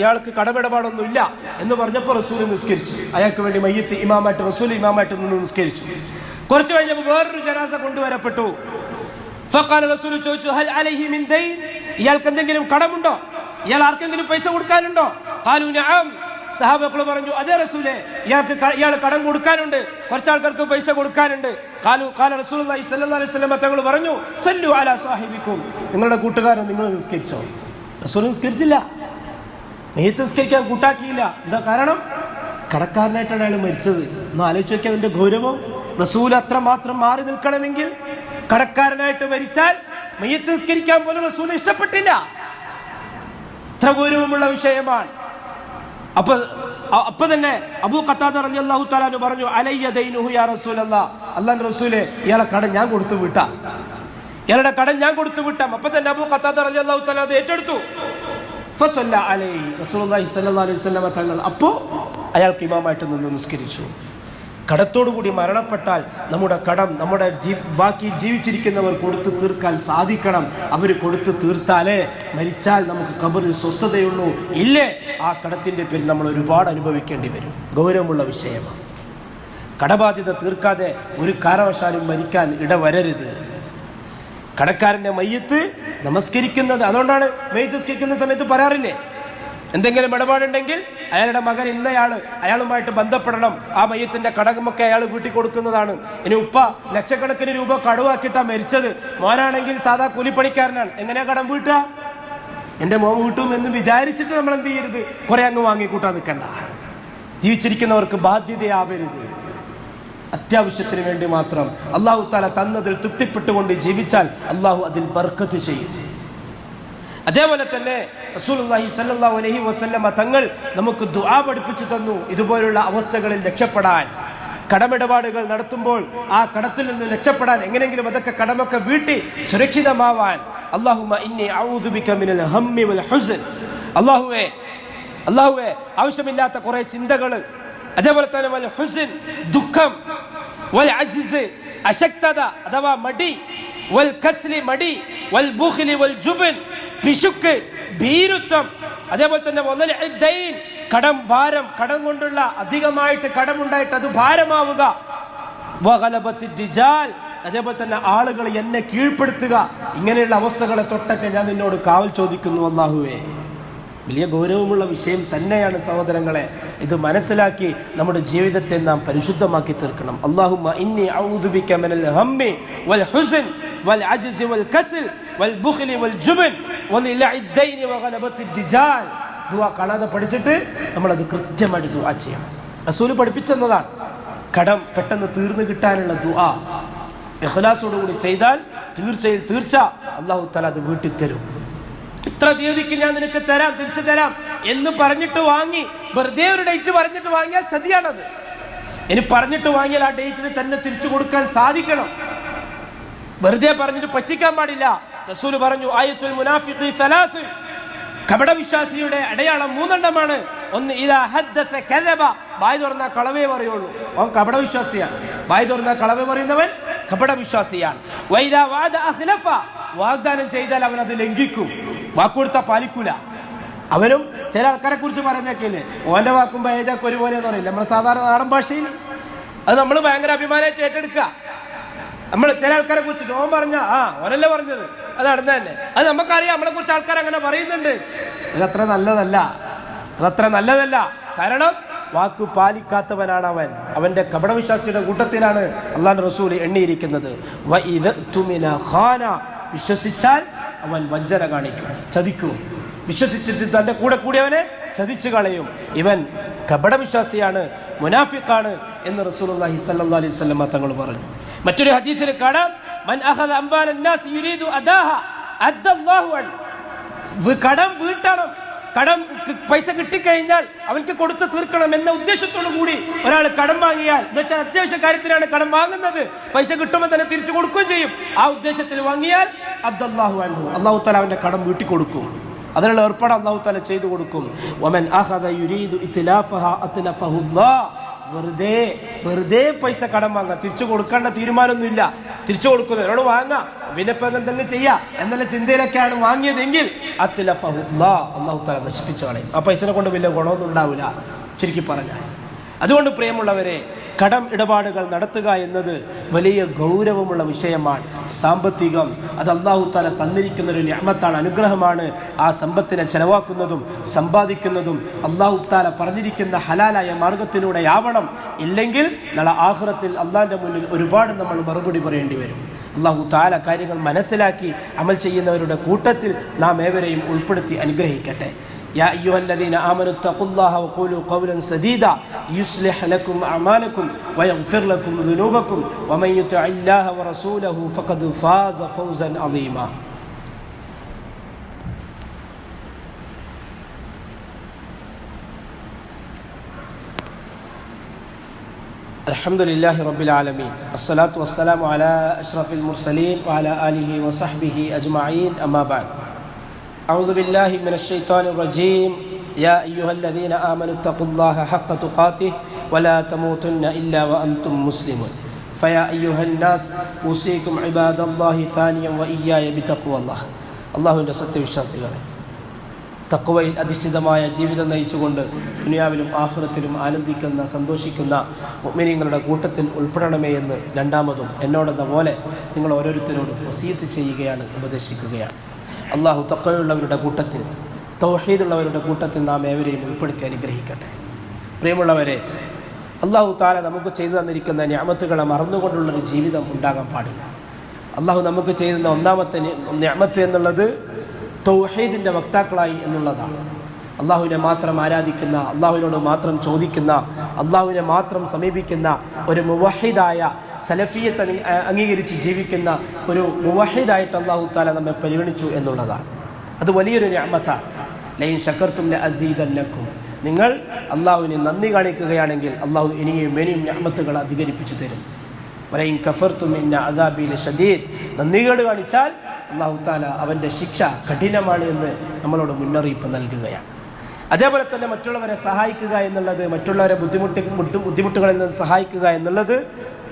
ഇയാൾക്ക് കടമിടപാടൊന്നും ഇല്ല എന്ന് പറഞ്ഞപ്പോൾ റസൂൽ നിസ്കരിച്ചു. അയാൾക്ക് വേണ്ടി മയ്യത്ത് ഇമാമായിട്ട് റസൂൽ ഇമാമായിട്ട് നിന്ന് നിസ്കരിച്ചു. കുറച്ചു കഴിഞ്ഞപ്പോൾ വേറൊരു ജനാസ കൊണ്ടുവരപ്പെട്ടു. ഫഖാല, റസൂൽ ചോദിച്ചു, ഹൽ അലൈഹി മിൻ ദൈൻ. ഇയാൾക്ക് എന്തെങ്കിലും കടമുണ്ടോ? ഇയാൾ ആർക്കെങ്കിലും പൈസ കൊടുക്കാനുണ്ടോ? ഖാലു നഅം. സഹാബക്കൾ പറഞ്ഞു, അതേ റസൂലേ, ഇയാൾ കടം കൊടുക്കാനുണ്ട്, കുറച്ചാൾക്കാർക്ക് പൈസ കൊടുക്കാനുണ്ട്. ഖാല റസൂലുള്ളാഹി സ്വല്ലല്ലാഹു അലൈഹി വസല്ലം തങ്ങൾ പറഞ്ഞു, സല്ലു അലാ സാഹിബിക്കും. നിങ്ങളുടെ കൂട്ടുകാരൻ നിങ്ങൾ നിസ്കരിച്ചോ? റസൂൽ നിസ്കരിച്ചില്ല, മയ്യത്ത് നിസ്കരിക്കാൻ കൂട്ടാക്കിയില്ല. എന്താ കാരണം? കടക്കാരനായിട്ടാണ് അയാൾ മരിച്ചത്. ഒന്ന് ആലോചിച്ച് നോക്കിയാൽ അതിന്റെ ഗൗരവം. റസൂൽ അത്രമാത്രം മാറി നിൽക്കണമെങ്കിൽ കടക്കാരനായിട്ട് മരിച്ചാൽ മയ്യത്ത് നിസ്കരിക്കാൻ പോലും റസൂൽ ഇഷ്ടപ്പെട്ടില്ല. ഇത്ര ഗൗരവമുള്ള വിഷയമാണ്. അപ്പൊ തന്നെ അബൂ ഖത്താദ റളിയല്ലാഹു തആല അൻഹു പറഞ്ഞു, അലയ്യ ദൈനുഹു യാ റസൂലല്ലാഹ്. അല്ലാഹുവിന്റെ റസൂലേ, ഇയാളെ കടം ഞാൻ കൊടുത്തു വിട്ടാം, ഇയാളുടെ കടം ഞാൻ കൊടുത്തു വിട്ടാം. അപ്പൊ തന്നെ അബൂ ഖത്താദ റളിയല്ലാഹു തആല അത് ഏറ്റെടുത്തു. ഫസല്ല അലൈഹി റസൂലുള്ളാഹി സ്വല്ലല്ലാഹു അലൈഹി വസല്ലം തങ്ങൾ അപ്പോൾ അയാൾക്ക് ഇമാമായിട്ട് നിന്ന് നിസ്കരിച്ചു. കടത്തോടുകൂടി മരണപ്പെട്ടാൽ നമ്മുടെ കടം നമ്മുടെ ബാക്കി ജീവിച്ചിരിക്കുന്നവർ കൊടുത്തു തീർക്കാൻ സാധിക്കണം. അവർ കൊടുത്തു തീർത്താലേ മരിച്ചാൽ നമുക്ക് ഖബറിൽ സ്വസ്ഥതയുള്ളൂ. ഇല്ലേ, ആ കടത്തിൻ്റെ പേരിൽ നമ്മൾ ഒരുപാട് അനുഭവിക്കേണ്ടി വരും. ഗൗരവമുള്ള വിഷയമാണ്. കടബാധ്യത തീർക്കാതെ ഒരു കാരണവശാലും മരിക്കാൻ ഇടവരരുത്. കടക്കാരൻ്റെ മയ്യത്ത് നമസ്കരിക്കുന്നത്, അതുകൊണ്ടാണ് മയ്യത്ത് നമസ്കരിക്കുന്ന സമയത്ത് പറയാറില്ലേ, എന്തെങ്കിലും ഇടപാടുണ്ടെങ്കിൽ അയാളുടെ മകൻ ഇന്നയാള് അയാളുമായിട്ട് ബന്ധപ്പെടണം, ആ മയ്യത്തിന്റെ കടമൊക്കെ അയാൾ വീട്ടിൽ കൊടുക്കുന്നതാണ്. ഇനി ഉപ്പ ലക്ഷക്കണക്കിന് രൂപ കടവാക്കിയിട്ടാ മരിച്ചത്, മോനാണെങ്കിൽ സാധാ കൂലിപ്പണിക്കാരനാണ്, എങ്ങനെയാ കടം വീട്ടുക? എൻ്റെ മോൻ വീട്ടും എന്ന് വിചാരിച്ചിട്ട് നമ്മൾ എന്ത് ചെയ്യരുത്, കുറെ അങ്ങ് വാങ്ങിക്കൂട്ടാൻ നിൽക്കണ്ട. ജീവിച്ചിരിക്കുന്നവർക്ക് ബാധ്യതയാവരുത്. അത്യാവശ്യത്തിന് വേണ്ടി മാത്രം അള്ളാഹു തആല തന്നതിൽ തൃപ്തിപ്പെട്ടുകൊണ്ട് ജീവിച്ചാൽ അള്ളാഹു അതിൽ ബർക്കത്ത് ചെയ്യും. അതേപോലെ തന്നെ റസൂലുള്ളാഹി സ്വല്ലല്ലാഹു അലൈഹി വസല്ലമ തങ്ങൾ നമുക്ക് ദുആ പഠിപ്പിച്ചു തന്നു ഇതുപോലുള്ള അവസ്ഥകളിൽ രക്ഷപ്പെടാൻ. കടമിടപാടുകൾ നടത്തുമ്പോൾ ആ കടത്തിൽ നിന്ന് രക്ഷപ്പെടാൻ, എങ്ങനെയെങ്കിലും അതൊക്കെ കടമൊക്കെ വീട്ടി സുരക്ഷിതമാവാൻ. അല്ലാഹുമ്മ ഇന്നി അഊദു ബിക മിനൽ ഹമ്മി വൽ ഹുസ്ൻ. അല്ലാഹുവേ ആവശ്യമില്ലാത്ത കുറെ ചിന്തകൾ, അതേപോലെ തന്നെ വൽ ഹുസ്ൻ ദുഃഖം, വൽ അജ്സ് അശക്തത അഥവാ മടി, വൽ കസ്ലി മടി, വൽ ബുഖ്ലി വൽ ജുബ്ൻ പിശുക്ക് ഭീരുത്വം, അതേപോലെ തന്നെ വൽ ദൈൻ കടം ഭാരം, കടം കൊണ്ടുള്ള അധികമായിട്ട് കടമുണ്ടായിട്ട് അത് ഭാരമാവുക, വഗലബത്തി റിജാൽ അതേപോലെ തന്നെ ആളുകൾ എന്നെ കീഴ്പ്പെടുത്തുക. ഇങ്ങനെയുള്ള അവസ്ഥകളെ തൊട്ടൊക്കെ ഞാൻ നിന്നോട് കാവൽ ചോദിക്കുന്നു അല്ലാഹുവേ. വലിയ ഗൗരവമുള്ള വിഷയം തന്നെയാണ് സഹോദരങ്ങളെ. ഇത് മനസ്സിലാക്കി നമ്മുടെ ജീവിതത്തെ നാം പരിശുദ്ധമാക്കി തീർക്കണം. അല്ലാഹുമ്മ ഇന്നി അഊദു ബിക മിനൽ ഹമ്മി വൽ ഹുസ്ൻ വൽ അജ്സ് വൽ കസ്ൽ വൽ ബുഖ്ലി വൽ ജുബ്ൻ വലിഅഇ ദൈൻ വഗലബത്തി റിജാൽ. ദുആ കാണാതെ പഠിച്ചിട്ട് നമ്മളത് കൃത്യമായിട്ട് ദുആ ചെയ്യണം. റസൂൽ പഠിപ്പിച്ചെന്നതാണ്. കടം പെട്ടെന്ന് തീർന്നു കിട്ടാനുള്ള ദുആ ഇഖ്ലാസോടുകൂടി ചെയ്താൽ തീർച്ച അല്ലാഹു തആല അത് വീട്ടി തരും. ഇത്ര തീയതിക്ക് ഞാൻ നിനക്ക് തരാം, തിരിച്ചു തരാം എന്ന് പറഞ്ഞിട്ട് വാങ്ങി വെറുതെ ഒരു ഡേറ്റ് പറഞ്ഞിട്ട് വാങ്ങിയാൽ ചതിയാണത്. ഇനി പറഞ്ഞിട്ട് വാങ്ങിയാൽ ആ ഡേറ്റിന് തന്നെ തിരിച്ചു കൊടുക്കാൻ സാധിക്കണം. വെറുതെ പറഞ്ഞിട്ട് പറ്റിക്കാൻ പാടില്ല. റസൂൽ പറഞ്ഞു ആയത്തുൽ മുനാഫിഖി സലാസ്, കപടവിശ്വാസിയുടെ അടയാളം 3 എണ്ണമാണ്. ഒന്ന് ഇദാ ഹദ്ദസ കദബ, വായ് തുറന്നാൽ കളവേ പറയുള്ളൂ, അവൻ കപടവിശ്വാസിയാണ്. വായ് തുറന്നാൽ കളവേ പറയുന്നവൻ കപടവിശ്വാസിയാണ്. വൈദാ വഅദ അഖ്ലഫ, വാഗ്ദാനം ചെയ്താൽ അവൻ അത് ലംഘിക്കും, വാക്കുകൊടുത്താൽ പാലിക്കൂല. അവനും ചില ആൾക്കാരെ കുറിച്ച് പറഞ്ഞേക്കില്ലേ, ഓന്റെ വാക്കും ബേജാക്ക് ഒരുപോലെ എന്ന് പറയില്ല നമ്മുടെ സാധാരണ നാടൻ ഭാഷയിൽ. അത് നമ്മൾ ഭയങ്കര അഭിമാനമായിട്ട് ഏറ്റെടുക്കുക. നമ്മൾ ചില ആൾക്കാരെ കുറിച്ച് ഓൻ പറഞ്ഞ ഓനല്ലേ പറഞ്ഞത്, അത് നടന്ന തന്നെ. അത് നമുക്കറിയാം, നമ്മളെ കുറിച്ച് ആൾക്കാർ അങ്ങനെ പറയുന്നുണ്ട്. അതത്ര നല്ലതല്ല. കാരണം വാക്കു പാലിക്കാത്തവനാണ് അവൻ. അവന്റെ കപടവിശ്വാസിയുടെ കൂട്ടത്തിലാണ് അല്ലാഹുവിന്റെ റസൂൽ എണ്ണിയിരിക്കുന്നത്. വിശ്വസിച്ചാൽ അവൻ വഞ്ചന കാണിക്കും, ചതിക്കും. വിശ്വസിച്ചിട്ട് തന്റെ കൂടിയവനെ ചതിച്ചു കളയും. ഇവൻ കപടവിശ്വാസിയാണ്, മുനാഫിഖാണ് എന്ന് റസൂലുള്ളാഹി സ്വല്ലല്ലാഹു അലൈഹി വസല്ലം തങ്ങൾ പറഞ്ഞു. മറ്റൊരു ഹദീസിൽ കാണാം, മൻ അഖദ അംബാലൻ നാസ് യുരീദു അദാഹ അദ്ദല്ലാഹു അൻ. കടം വീട്ടണം, കടം പൈസ കിട്ടിക്കഴിഞ്ഞാൽ അവൻക്ക് കൊടുത്ത് തീർക്കണം എന്ന ഉദ്ദേശത്തോടു കൂടി ഒരാൾ കടം വാങ്ങിയാൽ, എന്ന് വെച്ചാൽ അത്യാവശ്യ കാര്യത്തിനാണ് കടം വാങ്ങുന്നത്, പൈസ കിട്ടുമ്പോൾ തന്നെ തിരിച്ചു കൊടുക്കുകയും ചെയ്യും. ആ ഉദ്ദേശത്തിൽ വാങ്ങിയാൽ അദ്ദല്ലാഹു അൻഹു, അല്ലാഹു തആല അവന്റെ കടം വീട്ടി കൊടുക്കും. അതിനുള്ള ഏർപ്പാട് അല്ലാഹു തആല ചെയ്തു കൊടുക്കും. വമൻ അഖദ യുരീദു ഇത്ലാഫഹ അത്ലഫഹുല്ലാഹ്. വെറുതെ പൈസ കടം വാങ്ങാം, തിരിച്ചു കൊടുക്കേണ്ട തീരുമാനമൊന്നുമില്ല. തിരിച്ചു കൊടുക്കുന്നത് എന്നോട് വാങ്ങാം, പിന്നെ ഇപ്പൊ എന്തെങ്കിലും ചെയ്യാം എന്നുള്ള ചിന്തയിലൊക്കെയാണ് വാങ്ങിയതെങ്കിൽ അത്ലഫഹുല്ലാഹ്, അല്ലാഹു തആല നശിപ്പിച്ചു കളയും. ആ പൈസനെ കൊണ്ട് വലിയ ഗുണമൊന്നും ഉണ്ടാവില്ല ചുരുക്കി പറഞ്ഞാൽ. അതുകൊണ്ട് പ്രിയമുള്ളവരെ, കടം ഇടപാടുകൾ നടത്തുക എന്നത് വലിയ ഗൗരവമുള്ള വിഷയമാണ്. സാമ്പത്തികം അത് അല്ലാഹു തആല തന്നിരിക്കുന്ന ഒരു നിഅമത്താണ്, അനുഗ്രഹമാണ്. ആ സമ്പത്തിനെ ചെലവാക്കുന്നതും സമ്പാദിക്കുന്നതും അല്ലാഹു തആല പറഞ്ഞിരിക്കുന്ന ഹലാലായ മാർഗത്തിലൂടെ ആവണം. ഇല്ലെങ്കിൽ നാളെ ആഖിറത്തിൽ അല്ലാഹുവിന്റെ മുന്നിൽ ഒരുപാട് നമ്മൾ മറുപടി പറയേണ്ടി വരും. അല്ലാഹു തആല കാര്യങ്ങൾ മനസ്സിലാക്കി അമൽ ചെയ്യുന്നവരുടെ കൂട്ടത്തിൽ നാം ഏവരെയും ഉൾപ്പെടുത്തി അനുഗ്രഹിക്കട്ടെ. يا أيها الذين آمنوا اتقوا الله وقولوا قولا سديدا يصلح لكم أعمالكم ويغفر لكم ذنوبكم ومن يطع الله ورسوله فقد فاز فوزا عظيما. الحمد لله رب العالمين الصلاة والسلام على أشرف المرسلين وعلى آله وصحبه أجمعين أما بعد. أعوذ بالله من الشيطان الرجيم. يا أيها الذين آمنوا اتقوا الله حق تقاته ولا تموتن إلا وأنتم مسلمون. فيا أيها الناس أوصيكم عباد الله ثانيا وإياي بتقوى الله. അള്ളാഹുവിൻ്റെ സത്യവിശ്വാസികളെ, തഖ്വയിൽ അധിഷ്ഠിതമായ ജീവിതം നയിച്ചുകൊണ്ട് ദുനിയാവിലും ആഖിറത്തിലും ആനന്ദിക്കുന്ന സന്തോഷിക്കുന്ന മുഅ്മിനീങ്ങളുടെ കൂട്ടത്തിൽ ഉൾപ്പെടണമേ എന്ന് രണ്ടാമതും എന്നോടെന്ന പോലെ നിങ്ങൾ ഓരോരുത്തരോടും വസിയത്ത് ചെയ്യുകയാണ്, ഉപദേശിക്കുകയാണ്. അള്ളാഹു തഖ്വയുള്ളവരുടെ കൂട്ടത്തിൽ, തൗഹീദുള്ളവരുടെ കൂട്ടത്തിൽ നാം ഏവരെയും ഉൾപ്പെടുത്തി അനുഗ്രഹിക്കട്ടെ. പ്രിയമുള്ളവരെ, അള്ളാഹു തആല നമുക്ക് ചെയ്തു തന്നിരിക്കുന്ന നിഅമത്തുകളെ മറന്നുകൊണ്ടുള്ളൊരു ജീവിതം ഉണ്ടാകാൻ പാടില്ല. അള്ളാഹു നമുക്ക് ചെയ്യുന്ന ഒന്നാമത്തെ നിഅമത്ത് എന്നുള്ളത് തൗഹീദിൻ്റെ വക്താക്കളായി എന്നുള്ളതാണ്. അള്ളാഹുവിനെ മാത്രം ആരാധിക്കുന്ന, അള്ളാഹുവിനോട് മാത്രം ചോദിക്കുന്ന, അള്ളാഹുവിനെ മാത്രം സമീപിക്കുന്ന ഒരു മുവഹിദായ, സലഫിയത്ത് അംഗീകരിച്ച് ജീവിക്കുന്ന ഒരു മുവഹിദായിട്ട് അള്ളാഹു തആല നമ്മെ പരിഗണിച്ചു എന്നുള്ളതാണ്. അത് വലിയൊരു നിഅമത്താണ്. ലൈൻ ശകർതും ലഅസീദന്നകും, നിങ്ങൾ അള്ളാഹുവിന് നന്ദി കാണിക്കുകയാണെങ്കിൽ അള്ളാഹു ഇനിയും നിഅമത്തുകൾ അധികരിപ്പിച്ചു തരും. വലൈൻ കഫർതും ഇന്ന അദാബി ലശദീദ്, നന്ദികേട് കാണിച്ചാൽ അള്ളാഹു തആല അവൻ്റെ ശിക്ഷ കഠിനമാണ് എന്ന് നമ്മളോട് മുന്നറിയിപ്പ് നൽകുകയാണ്. അതേപോലെ തന്നെ മറ്റുള്ളവരെ സഹായിക്കുക എന്നുള്ളത്, മറ്റുള്ളവരെ ബുദ്ധിമുട്ടുകളിൽ നിന്ന് സഹായിക്കുക എന്നുള്ളത്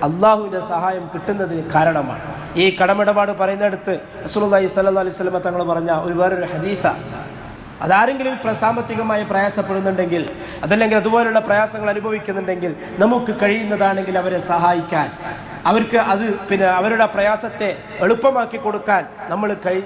അള്ളാഹുവിൻ്റെ സഹായം കിട്ടുന്നതിന് കാരണമാണ്. ഈ കടമിടപാട് പറയുന്നിടത്ത് റസൂലുള്ളാഹി സ്വല്ലല്ലാഹു അലൈഹി വസല്ലം തങ്ങൾ പറഞ്ഞ വേറൊരു ഹദീസാണ്. അതാരെങ്കിലും സാമ്പത്തികമായി പ്രയാസപ്പെടുന്നുണ്ടെങ്കിൽ, അതല്ലെങ്കിൽ അതുപോലുള്ള പ്രയാസങ്ങൾ അനുഭവിക്കുന്നുണ്ടെങ്കിൽ, നമുക്ക് കഴിയുന്നതാണെങ്കിൽ അവരെ സഹായിക്കാൻ, അവർക്ക് അത് അവരുടെ പ്രയാസത്തെ എളുപ്പമാക്കി കൊടുക്കാൻ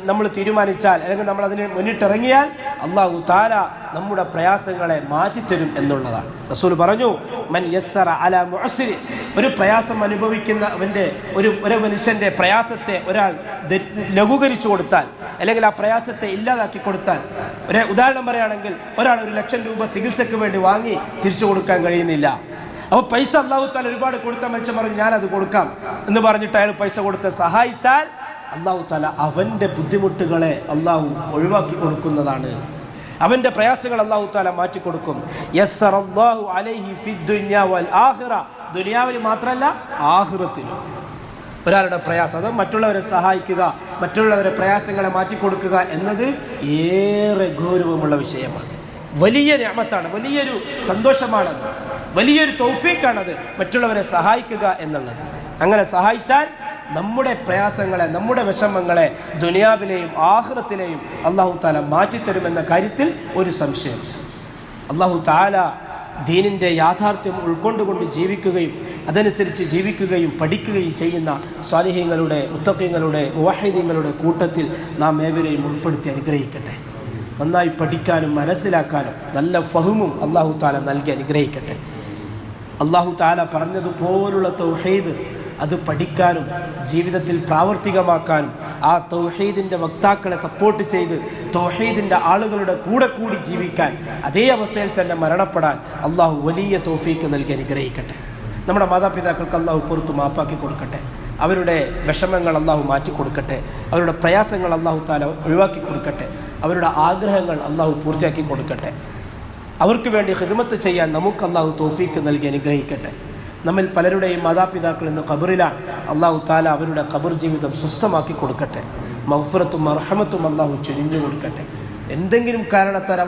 നമ്മൾ തീരുമാനിച്ചാൽ, അല്ലെങ്കിൽ നമ്മൾ അതിന് മുന്നിട്ടിറങ്ങിയാൽ അല്ലാഹു തആല നമ്മുടെ പ്രയാസങ്ങളെ മാറ്റിത്തരും എന്നുള്ളതാണ്. റസൂൽ പറഞ്ഞു, മൻ യസ്സറ അലാ മുഅസ്സിരി, ഒരു പ്രയാസം അനുഭവിക്കുന്നവൻ്റെ ഒരു മനുഷ്യൻ്റെ പ്രയാസത്തെ ഒരാൾ ലഘൂകരിച്ചു കൊടുത്താൽ, അല്ലെങ്കിൽ ആ പ്രയാസത്തെ ഇല്ലാതാക്കി കൊടുത്താൽ, ഒരു ഉദാഹരണം പറയുകയാണെങ്കിൽ ഒരാൾ 1,00,000 രൂപ ചികിത്സയ്ക്ക് വേണ്ടി വാങ്ങി തിരിച്ചു കൊടുക്കാൻ കഴിയുന്നില്ല. അപ്പോൾ പൈസ അല്ലാഹു തആല ഒരുപാട് കൊടുത്ത മനുഷ്യൻ പറഞ്ഞു ഞാനത് കൊടുക്കാം എന്ന് പറഞ്ഞിട്ട് അയാൾ പൈസ കൊടുത്ത് സഹായിച്ചാൽ അല്ലാഹു തആല അവൻ്റെ ബുദ്ധിമുട്ടുകളെ അല്ലാഹു ഒഴിവാക്കി കൊടുക്കുന്നതാണ്. അവൻ്റെ പ്രയാസങ്ങൾ അല്ലാഹു തആല മാറ്റിക്കൊടുക്കും. യസ്സറല്ലാഹു അലൈഹി ഫിദ്ദുനിയ വൽ ആഖിറ, ദുനിയാവിൽ മാത്രമല്ല ആഖിറത്തിലും. ഒരാളുടെ പ്രയാസം, അത് മറ്റുള്ളവരെ സഹായിക്കുക, മറ്റുള്ളവരെ പ്രയാസങ്ങളെ മാറ്റിക്കൊടുക്കുക എന്നത് ഏറെ ഗൗരവമുള്ള വിഷയമാണ്. വലിയ നിഅമത്താണ്, വലിയൊരു സന്തോഷമാണത്, വലിയൊരു തൗഫീഖാണത് മറ്റുള്ളവരെ സഹായിക്കുക എന്നുള്ളത്. അങ്ങനെ സഹായിച്ചാൽ നമ്മുടെ പ്രയാസങ്ങളെ, നമ്മുടെ വിഷമങ്ങളെ ദുനിയാവിലെയും ആഖിറത്തിലെയും അല്ലാഹു തആല മാറ്റിത്തരുമെന്ന കാര്യത്തിൽ ഒരു സംശയം. അല്ലാഹു തആല ദീനിൻ്റെ യാഥാർത്ഥ്യം ഉൾക്കൊണ്ടുകൊണ്ട് ജീവിക്കുകയും അതനുസരിച്ച് ജീവിക്കുകയും പഠിക്കുകയും ചെയ്യുന്ന സ്വാലിഹീങ്ങളുടെ, മുത്തഖീങ്ങളുടെ, മുവഹ്ഹിദീങ്ങളുടെ കൂട്ടത്തിൽ നാം ഏവരെയും ഉൾപ്പെടുത്തി അനുഗ്രഹിക്കട്ടെ. നന്നായി പഠിക്കാനും മനസ്സിലാക്കാനും നല്ല ഫഹ്മും അല്ലാഹു തആല നൽകി അനുഗ്രഹിക്കട്ടെ. അല്ലാഹു തആല പറഞ്ഞതുപോലുള്ള തൗഹീദ് അത് പഠിക്കാനും ജീവിതത്തിൽ പ്രാവർത്തികമാക്കാനും ആ തൗഹീദിൻ്റെ വക്താക്കളെ സപ്പോർട്ട് ചെയ്ത് തൗഹീദിൻ്റെ ആളുകളുടെ കൂടെ കൂടി ജീവിക്കാൻ, അതേ അവസ്ഥയിൽ തന്നെ മരണപ്പെടാൻ അല്ലാഹു വലിയ തൗഫീക്ക് നൽകി അനുഗ്രഹിക്കട്ടെ. നമ്മുടെ മാതാപിതാക്കൾക്ക് അല്ലാഹു പുറത്തു മാപ്പാക്കി കൊടുക്കട്ടെ. അവരുടെ വിഷമങ്ങൾ അല്ലാഹു മാറ്റി കൊടുക്കട്ടെ. അവരുടെ പ്രയാസങ്ങൾ അല്ലാഹു തആല ഒഴിവാക്കി കൊടുക്കട്ടെ. അവരുടെ ആഗ്രഹങ്ങൾ അല്ലാഹു പൂർത്തിയാക്കി കൊടുക്കട്ടെ. അവർക്ക് വേണ്ടി ഖിദ്മത്ത് ചെയ്യാൻ നമുക്ക് അല്ലാഹു തൗഫീക്ക് നൽകി അനുഗ്രഹിക്കട്ടെ. നമ്മിൽ പലരുടെയും മാതാപിതാക്കൾ ഇന്ന് ഖബറിലാണ്. അല്ലാഹു തആല അവരുടെ ഖബർ ജീവിതം സുസ്ഥമാക്കി കൊടുക്കട്ടെ. മഗ്ഫിറത്തും മർഹമത്തും അല്ലാഹു ചൊരിഞ്ഞു കൊടുക്കട്ടെ. എന്തെങ്കിലും കാരണത്താൽ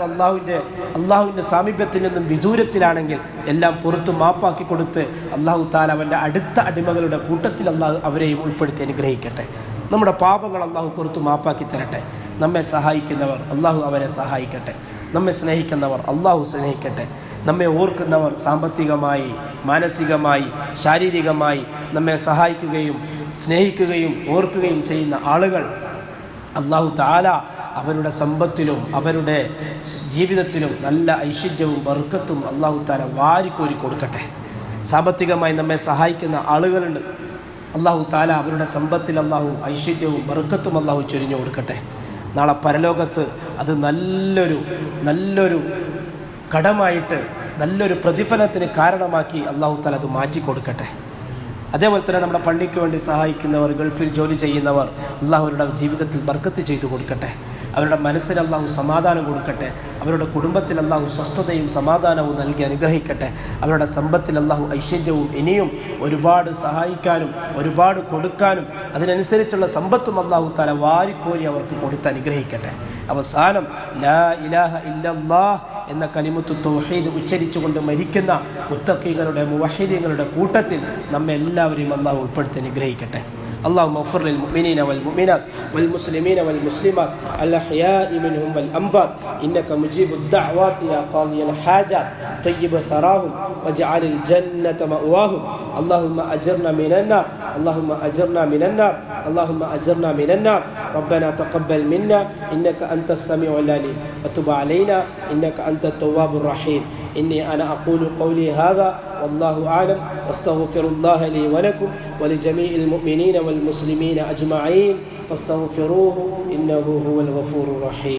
അള്ളാഹുവിൻ്റെ സാമീപ്യത്തിൽ നിന്നും വിദൂരത്തിലാണെങ്കിൽ എല്ലാം പുറത്തു മാപ്പാക്കി കൊടുത്ത് അല്ലാഹു തആല അവൻ്റെ അടുത്ത അടിമകളുടെ കൂട്ടത്തിൽ അല്ലാഹു അവരെയും ഉൾപ്പെടുത്തി അനുഗ്രഹിക്കട്ടെ. നമ്മുടെ പാപങ്ങൾ അല്ലാഹു പുറത്തു മാപ്പാക്കി തരട്ടെ. നമ്മെ സഹായിക്കുന്നവർ അല്ലാഹു അവരെ സഹായിക്കട്ടെ. നമ്മെ സ്നേഹിക്കുന്നവർ അല്ലാഹു സ്നേഹിക്കട്ടെ. നമ്മെ ഓർക്കുന്നവർ സാമ്പത്തികമായി, മാനസികമായി, ശാരീരികമായി നമ്മെ സഹായിക്കുകയും സ്നേഹിക്കുകയും ഓർക്കുകയും ചെയ്യുന്ന ആളുകൾ അല്ലാഹു തആല അവരുടെ സമ്പത്തിലും അവരുടെ ജീവിതത്തിലും നല്ല ഐശ്വര്യവും ബർക്കത്തും അല്ലാഹു തആല വാരിക്കോരി കൊടുക്കട്ടെ. സാമ്പത്തികമായി നമ്മെ സഹായിക്കുന്ന ആളുകളുണ്ട്. അല്ലാഹു തആല അവരുടെ സമ്പത്തിൽ അല്ലാഹു ഐശ്വര്യവും ബർക്കത്തും അല്ലാഹു ചൊരിഞ്ഞു കൊടുക്കട്ടെ. നാളെ പരലോകത്ത് അത് നല്ലൊരു കടമായിട്ട്, നല്ലൊരു പ്രതിഫലത്തിന് കാരണമാക്കി അല്ലാഹു തആല അത് മാറ്റിക്കൊടുക്കട്ടെ. അതേപോലെ തന്നെ നമ്മുടെ പള്ളിക്ക് വേണ്ടി സഹായിക്കുന്നവർ, ഗൾഫിൽ ജോലി ചെയ്യുന്നവർ അല്ലാഹു അവരുടെ ജീവിതത്തിൽ ബർക്കത്ത് ചെയ്തു കൊടുക്കട്ടെ. അവരുടെ മനസ്സിൽ അല്ലാഹു സമാധാനം കൊടുക്കട്ടെ. അവരുടെ കുടുംബത്തിൽ അല്ലാഹു സ്വസ്ഥതയും സമാധാനവും നൽകി അനുഗ്രഹിക്കട്ടെ. അവരുടെ സമ്പത്തിൽ അല്ലാഹു ഐശ്വര്യവും ഇനിയും ഒരുപാട് സഹായിക്കാനും ഒരുപാട് കൊടുക്കാനും അതിനനുസരിച്ചുള്ള സമ്പത്തും അല്ലാഹു തആല വാരിക്കോരി അവർക്ക് കൊടുത്ത് അനുഗ്രഹിക്കട്ടെ. അവസാനം ലാ ഇലാഹ ഇല്ലല്ലാഹ് എന്ന കലിമത്തു തൗഹീദ് ഉച്ചരിച്ചുകൊണ്ട് മരിക്കുന്ന മുത്തഖീങ്ങളുടെ, മുവഹ്ഹിദീങ്ങളുടെ കൂട്ടത്തിൽ നമ്മെ എല്ലാവരെയും അല്ലാഹു ഉൾപ്പെടുത്തി അനുഗ്രഹിക്കട്ടെ. اللهم اغفر للمؤمنين والمؤمنات والمسلمين والمسلمات الأحياء منهم والأموات إنك مجيب الدعوات يا قاضي الحاجات طيب ثراهم واجعل الجنة مأواهم. اللهم أجرنا من النار، اللهم أجرنا من النار، اللهم أجرنا من النار. ربنا تقبل منا إنك أنت السميع العليم وتب علينا إنك أنت التواب الرحيم. إني أنا أقول قولي هذا والله أعلم، واستغفر الله لي ولكم ولجميع المؤمنين والمسلمين أجمعين فاستغفروه إنه هو الغفور الرحيم.